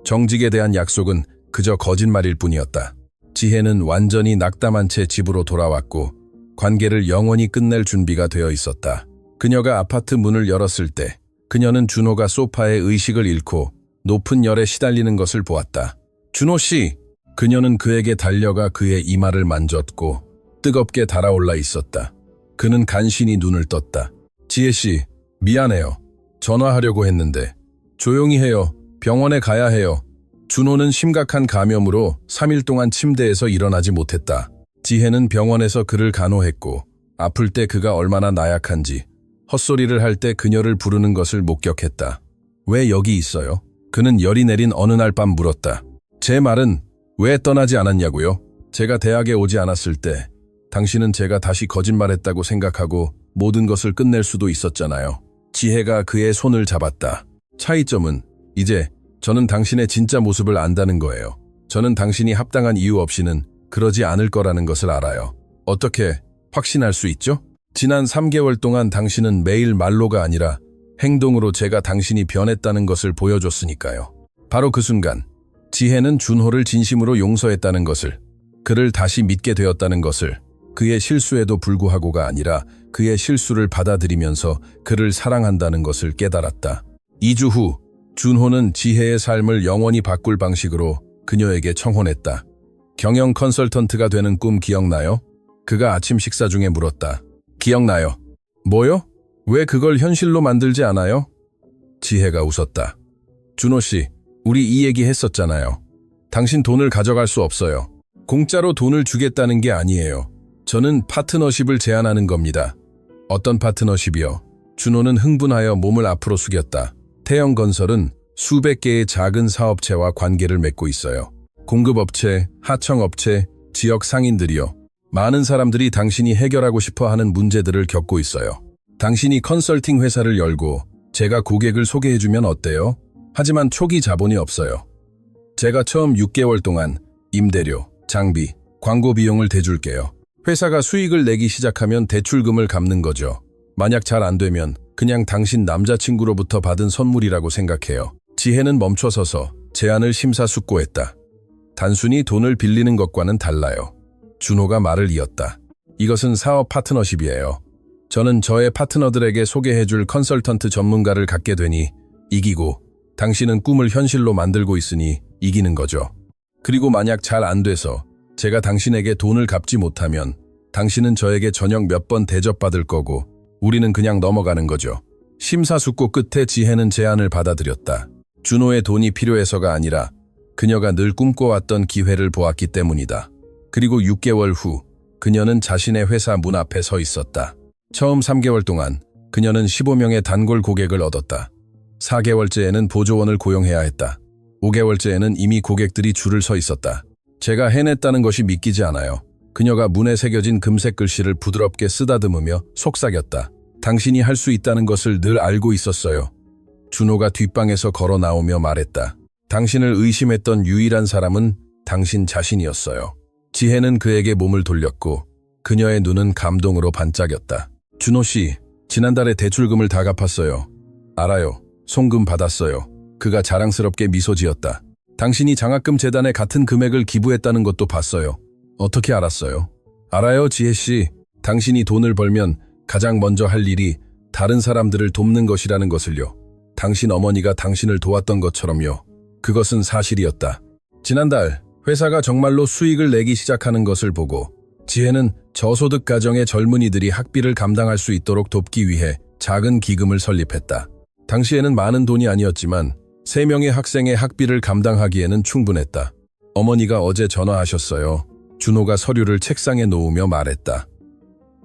정직에 대한 약속은 그저 거짓말일 뿐이었다. 지혜는 완전히 낙담한 채 집으로 돌아왔고 관계를 영원히 끝낼 준비가 되어 있었다. 그녀가 아파트 문을 열었을 때 그녀는 준호가 소파에 의식을 잃고 높은 열에 시달리는 것을 보았다. 준호 씨, 그녀는 그에게 달려가 그의 이마를 만졌고 뜨겁게 달아올라 있었다. 그는 간신히 눈을 떴다. 지혜씨, 미안해요. 전화하려고 했는데. 조용히 해요. 병원에 가야 해요. 준호는 심각한 감염으로 3일 동안 침대에서 일어나지 못했다. 지혜는 병원에서 그를 간호했고 아플 때 그가 얼마나 나약한지, 헛소리를 할 때 그녀를 부르는 것을 목격했다. 왜 여기 있어요? 그는 열이 내린 어느 날 밤 물었다. 제 말은 왜 떠나지 않았냐고요? 제가 대학에 오지 않았을 때 당신은 제가 다시 거짓말했다고 생각하고 모든 것을 끝낼 수도 있었잖아요. 지혜가 그의 손을 잡았다. 차이점은 이제 저는 당신의 진짜 모습을 안다는 거예요. 저는 당신이 합당한 이유 없이는 그러지 않을 거라는 것을 알아요. 어떻게 확신할 수 있죠? 지난 3개월 동안 당신은 매일 말로가 아니라 행동으로 제가 당신이 변했다는 것을 보여줬으니까요. 바로 그 순간 지혜는 준호를 진심으로 용서했다는 것을, 그를 다시 믿게 되었다는 것을, 그의 실수에도 불구하고가 아니라 그의 실수를 받아들이면서 그를 사랑한다는 것을 깨달았다. 2주 후 준호는 지혜의 삶을 영원히 바꿀 방식으로 그녀에게 청혼했다. 경영 컨설턴트가 되는 꿈 기억나요? 그가 아침 식사 중에 물었다. 기억나요. 뭐요? 왜 그걸 현실로 만들지 않아요? 지혜가 웃었다. 준호 씨, 우리 이 얘기 했었잖아요. 당신 돈을 가져갈 수 없어요. 공짜로 돈을 주겠다는 게 아니에요. 저는 파트너십을 제안하는 겁니다. 어떤 파트너십이요? 준호는 흥분하여 몸을 앞으로 숙였다. 태영건설은 수백 개의 작은 사업체와 관계를 맺고 있어요. 공급업체, 하청업체, 지역 상인들이요. 많은 사람들이 당신이 해결하고 싶어 하는 문제들을 겪고 있어요. 당신이 컨설팅 회사를 열고 제가 고객을 소개해주면 어때요? 하지만 초기 자본이 없어요. 제가 처음 6개월 동안 임대료, 장비, 광고 비용을 대줄게요. 회사가 수익을 내기 시작하면 대출금을 갚는 거죠. 만약 잘 안 되면 그냥 당신 남자친구로부터 받은 선물이라고 생각해요. 지혜는 멈춰서서 제안을 심사숙고했다. 단순히 돈을 빌리는 것과는 달라요. 준호가 말을 이었다. 이것은 사업 파트너십이에요. 저는 저의 파트너들에게 소개해줄 컨설턴트 전문가를 갖게 되니 이기고, 당신은 꿈을 현실로 만들고 있으니 이기는 거죠. 그리고 만약 잘 안 돼서 제가 당신에게 돈을 갚지 못하면 당신은 저에게 저녁 몇 번 대접받을 거고 우리는 그냥 넘어가는 거죠. 심사숙고 끝에 지혜는 제안을 받아들였다. 준호의 돈이 필요해서가 아니라 그녀가 늘 꿈꿔왔던 기회를 보았기 때문이다. 그리고 6개월 후 그녀는 자신의 회사 문 앞에 서 있었다. 처음 3개월 동안 그녀는 15명의 단골 고객을 얻었다. 4개월째에는 보조원을 고용해야 했다. 5개월째에는 이미 고객들이 줄을 서 있었다. 제가 해냈다는 것이 믿기지 않아요. 그녀가 문에 새겨진 금색 글씨를 부드럽게 쓰다듬으며 속삭였다. 당신이 할 수 있다는 것을 늘 알고 있었어요. 준호가 뒷방에서 걸어 나오며 말했다. 당신을 의심했던 유일한 사람은 당신 자신이었어요. 지혜는 그에게 몸을 돌렸고 그녀의 눈은 감동으로 반짝였다. 준호 씨, 지난달에 대출금을 다 갚았어요. 알아요. 송금 받았어요. 그가 자랑스럽게 미소 지었다. 당신이 장학금 재단에 같은 금액을 기부했다는 것도 봤어요. 어떻게 알았어요? 알아요, 지혜 씨. 당신이 돈을 벌면 가장 먼저 할 일이 다른 사람들을 돕는 것이라는 것을요. 당신 어머니가 당신을 도왔던 것처럼요. 그것은 사실이었다. 지난달 회사가 정말로 수익을 내기 시작하는 것을 보고 지혜는 저소득 가정의 젊은이들이 학비를 감당할 수 있도록 돕기 위해 작은 기금을 설립했다. 당시에는 많은 돈이 아니었지만 3명의 학생의 학비를 감당하기에는 충분했다. 어머니가 어제 전화하셨어요. 준호가 서류를 책상에 놓으며 말했다.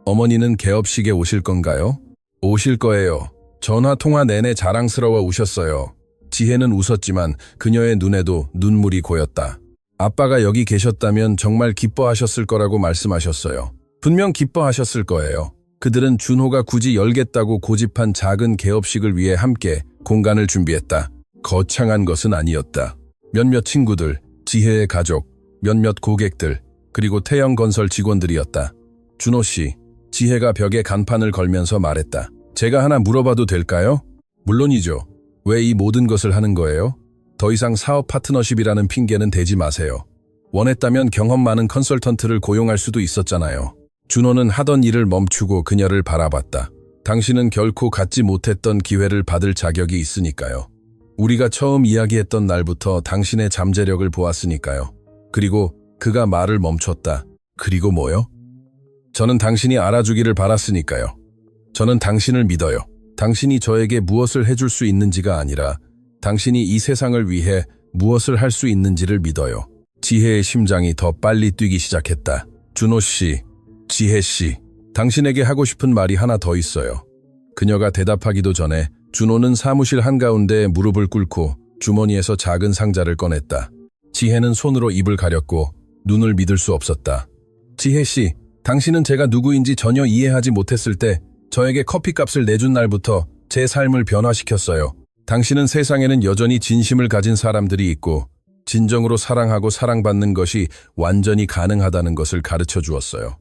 어머니는 개업식에 오실 건가요? 오실 거예요. 전화 통화 내내 자랑스러워 우셨어요. 지혜는 웃었지만 그녀의 눈에도 눈물이 고였다. 아빠가 여기 계셨다면 정말 기뻐하셨을 거라고 말씀하셨어요. 분명 기뻐하셨을 거예요. 그들은 준호가 굳이 열겠다고 고집한 작은 개업식을 위해 함께 공간을 준비했다. 거창한 것은 아니었다. 몇몇 친구들, 지혜의 가족, 몇몇 고객들, 그리고 태영건설 직원들이었다. 준호 씨, 지혜가 벽에 간판을 걸면서 말했다. 제가 하나 물어봐도 될까요? 물론이죠. 왜 이 모든 것을 하는 거예요? 더 이상 사업 파트너십이라는 핑계는 대지 마세요. 원했다면 경험 많은 컨설턴트를 고용할 수도 있었잖아요. 준호는 하던 일을 멈추고 그녀를 바라봤다. 당신은 결코 갖지 못했던 기회를 받을 자격이 있으니까요. 우리가 처음 이야기했던 날부터 당신의 잠재력을 보았으니까요. 그리고 그가 말을 멈췄다. 그리고 뭐요? 저는 당신이 알아주기를 바랐으니까요. 저는 당신을 믿어요. 당신이 저에게 무엇을 해줄 수 있는지가 아니라 당신이 이 세상을 위해 무엇을 할 수 있는지를 믿어요. 지혜의 심장이 더 빨리 뛰기 시작했다. 준호 씨, 지혜 씨, 당신에게 하고 싶은 말이 하나 더 있어요. 그녀가 대답하기도 전에 준호는 사무실 한가운데 무릎을 꿇고 주머니에서 작은 상자를 꺼냈다. 지혜는 손으로 입을 가렸고 눈을 믿을 수 없었다. 지혜 씨, 당신은 제가 누구인지 전혀 이해하지 못했을 때 저에게 커피값을 내준 날부터 제 삶을 변화시켰어요. 당신은 세상에는 여전히 진심을 가진 사람들이 있고 진정으로 사랑하고 사랑받는 것이 완전히 가능하다는 것을 가르쳐 주었어요.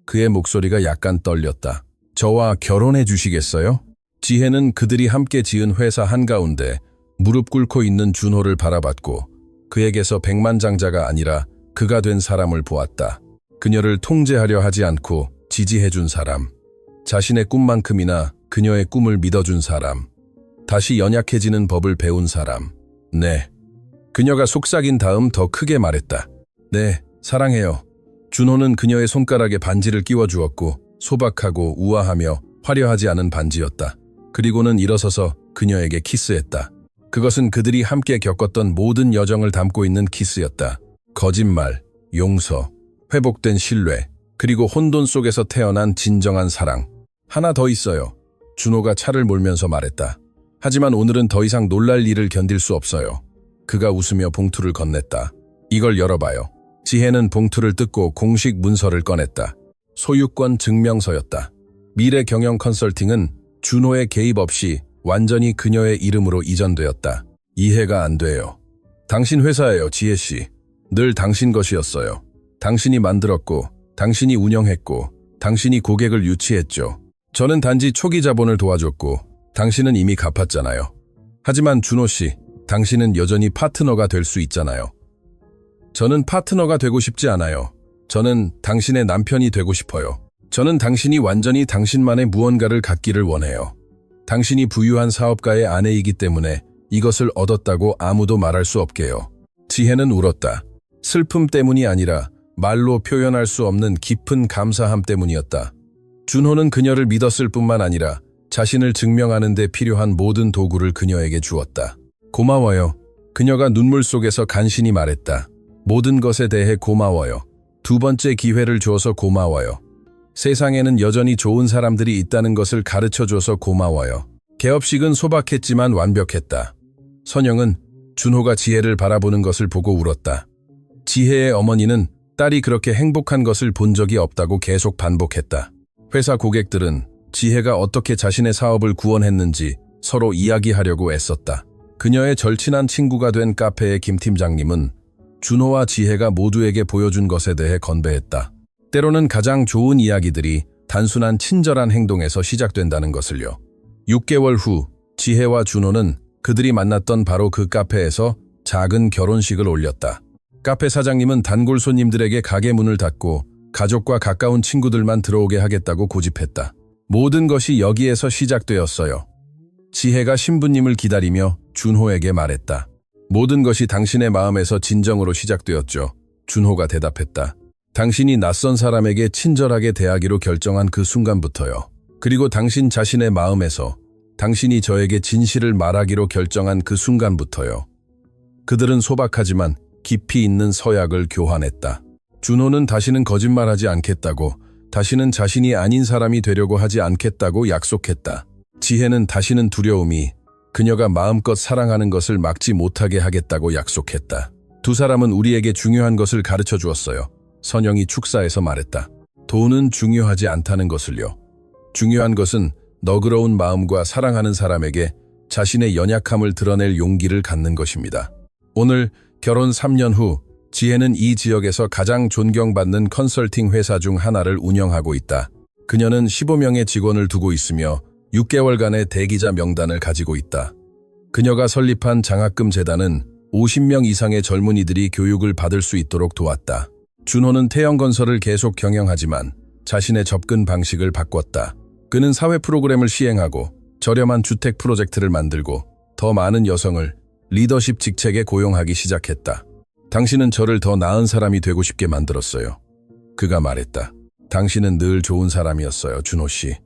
그의 목소리가 약간 떨렸다. 저와 결혼해 주시겠어요? 지혜는 그들이 함께 지은 회사 한가운데 무릎 꿇고 있는 준호를 바라봤고 그에게서 백만장자가 아니라 그가 된 사람을 보았다. 그녀를 통제하려 하지 않고 지지해준 사람, 자신의 꿈만큼이나 그녀의 꿈을 믿어준 사람, 다시 연약해지는 법을 배운 사람. 네. 그녀가 속삭인 다음 더 크게 말했다. 네, 사랑해요. 준호는 그녀의 손가락에 반지를 끼워주었고 소박하고 우아하며 화려하지 않은 반지였다. 그리고는 일어서서 그녀에게 키스했다. 그것은 그들이 함께 겪었던 모든 여정을 담고 있는 키스였다. 거짓말, 용서, 회복된 신뢰, 그리고 혼돈 속에서 태어난 진정한 사랑. 하나 더 있어요. 준호가 차를 몰면서 말했다. 하지만 오늘은 더 이상 놀랄 일을 견딜 수 없어요. 그가 웃으며 봉투를 건넸다. 이걸 열어봐요. 지혜는 봉투를 뜯고 공식 문서를 꺼냈다. 소유권 증명서였다. 미래 경영 컨설팅은 준호의 개입 없이 완전히 그녀의 이름으로 이전되었다. 이해가 안 돼요. 당신 회사예요, 지혜 씨. 늘 당신 것이었어요. 당신이 만들었고, 당신이 운영했고, 당신이 고객을 유치했죠. 저는 단지 초기 자본을 도와줬고, 당신은 이미 갚았잖아요. 하지만 준호 씨, 당신은 여전히 파트너가 될 수 있잖아요. 저는 파트너가 되고 싶지 않아요. 저는 당신의 남편이 되고 싶어요. 저는 당신이 완전히 당신만의 무언가를 갖기를 원해요. 당신이 부유한 사업가의 아내이기 때문에 이것을 얻었다고 아무도 말할 수 없게요. 지혜는 울었다. 슬픔 때문이 아니라 말로 표현할 수 없는 깊은 감사함 때문이었다. 준호는 그녀를 믿었을 뿐만 아니라 자신을 증명하는 데 필요한 모든 도구를 그녀에게 주었다. 고마워요. 그녀가 눈물 속에서 간신히 말했다. 모든 것에 대해 고마워요. 두 번째 기회를 줘서 고마워요. 세상에는 여전히 좋은 사람들이 있다는 것을 가르쳐줘서 고마워요. 개업식은 소박했지만 완벽했다. 선영은 준호가 지혜를 바라보는 것을 보고 울었다. 지혜의 어머니는 딸이 그렇게 행복한 것을 본 적이 없다고 계속 반복했다. 회사 고객들은 지혜가 어떻게 자신의 사업을 구원했는지 서로 이야기하려고 애썼다. 그녀의 절친한 친구가 된 카페의 김 팀장님은 준호와 지혜가 모두에게 보여준 것에 대해 건배했다. 때로는 가장 좋은 이야기들이 단순한 친절한 행동에서 시작된다는 것을요. 6개월 후 지혜와 준호는 그들이 만났던 바로 그 카페에서 작은 결혼식을 올렸다. 카페 사장님은 단골 손님들에게 가게 문을 닫고 가족과 가까운 친구들만 들어오게 하겠다고 고집했다. 모든 것이 여기에서 시작되었어요. 지혜가 신부님을 기다리며 준호에게 말했다. 모든 것이 당신의 마음에서 진정으로 시작되었죠. 준호가 대답했다. 당신이 낯선 사람에게 친절하게 대하기로 결정한 그 순간부터요. 그리고 당신 자신의 마음에서 당신이 저에게 진실을 말하기로 결정한 그 순간부터요. 그들은 소박하지만 깊이 있는 서약을 교환했다. 준호는 다시는 거짓말하지 않겠다고, 다시는 자신이 아닌 사람이 되려고 하지 않겠다고 약속했다. 지혜는 다시는 두려움이 그녀가 마음껏 사랑하는 것을 막지 못하게 하겠다고 약속했다. 두 사람은 우리에게 중요한 것을 가르쳐 주었어요. 선영이 축사에서 말했다. 돈은 중요하지 않다는 것을요. 중요한 것은 너그러운 마음과 사랑하는 사람에게 자신의 연약함을 드러낼 용기를 갖는 것입니다. 오늘 결혼 3년 후 지혜는 이 지역에서 가장 존경받는 컨설팅 회사 중 하나를 운영하고 있다. 그녀는 15명의 직원을 두고 있으며 6개월간의 대기자 명단을 가지고 있다. 그녀가 설립한 장학금 재단은 50명 이상의 젊은이들이 교육을 받을 수 있도록 도왔다. 준호는 태영건설을 계속 경영하지만 자신의 접근 방식을 바꿨다. 그는 사회 프로그램을 시행하고 저렴한 주택 프로젝트를 만들고 더 많은 여성을 리더십 직책에 고용하기 시작했다. 당신은 저를 더 나은 사람이 되고 싶게 만들었어요. 그가 말했다. 당신은 늘 좋은 사람이었어요, 준호 씨.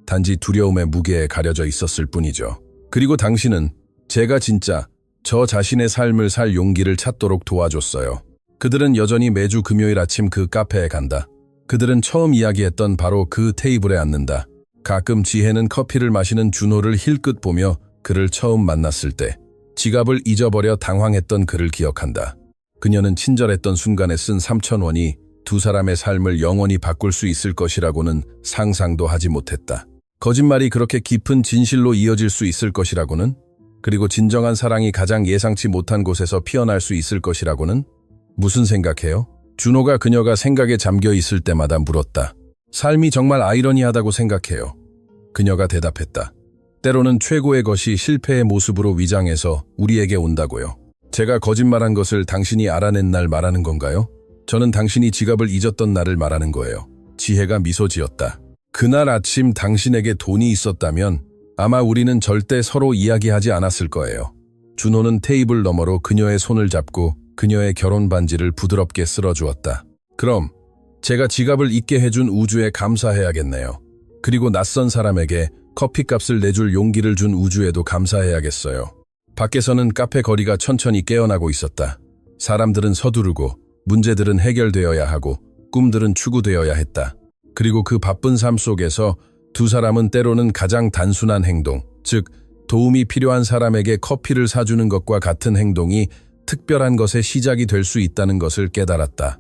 단지 두려움의 무게에 가려져 있었을 뿐이죠. 그리고 당신은 제가 진짜 저 자신의 삶을 살 용기를 찾도록 도와줬어요. 그들은 여전히 매주 금요일 아침 그 카페에 간다. 그들은 처음 이야기했던 바로 그 테이블에 앉는다. 가끔 지혜는 커피를 마시는 준호를 힐끗 보며 그를 처음 만났을 때 지갑을 잊어버려 당황했던 그를 기억한다. 그녀는 친절했던 순간에 쓴 3,000원이 두 사람의 삶을 영원히 바꿀 수 있을 것이라고는 상상도 하지 못했다. 거짓말이 그렇게 깊은 진실로 이어질 수 있을 것이라고는? 그리고 진정한 사랑이 가장 예상치 못한 곳에서 피어날 수 있을 것이라고는? 무슨 생각해요? 준호가 그녀가 생각에 잠겨 있을 때마다 물었다. 삶이 정말 아이러니하다고 생각해요. 그녀가 대답했다. 때로는 최고의 것이 실패의 모습으로 위장해서 우리에게 온다고요. 제가 거짓말한 것을 당신이 알아낸 날 말하는 건가요? 저는 당신이 지갑을 잊었던 날을 말하는 거예요. 지혜가 미소 지었다. 그날 아침 당신에게 돈이 있었다면 아마 우리는 절대 서로 이야기하지 않았을 거예요. 준호는 테이블 너머로 그녀의 손을 잡고 그녀의 결혼 반지를 부드럽게 쓸어주었다. 그럼 제가 지갑을 잊게 해준 우주에 감사해야겠네요. 그리고 낯선 사람에게 커피값을 내줄 용기를 준 우주에도 감사해야겠어요. 밖에서는 카페 거리가 천천히 깨어나고 있었다. 사람들은 서두르고 문제들은 해결되어야 하고 꿈들은 추구되어야 했다. 그리고 그 바쁜 삶 속에서 두 사람은 때로는 가장 단순한 행동, 즉 도움이 필요한 사람에게 커피를 사주는 것과 같은 행동이 특별한 것의 시작이 될 수 있다는 것을 깨달았다.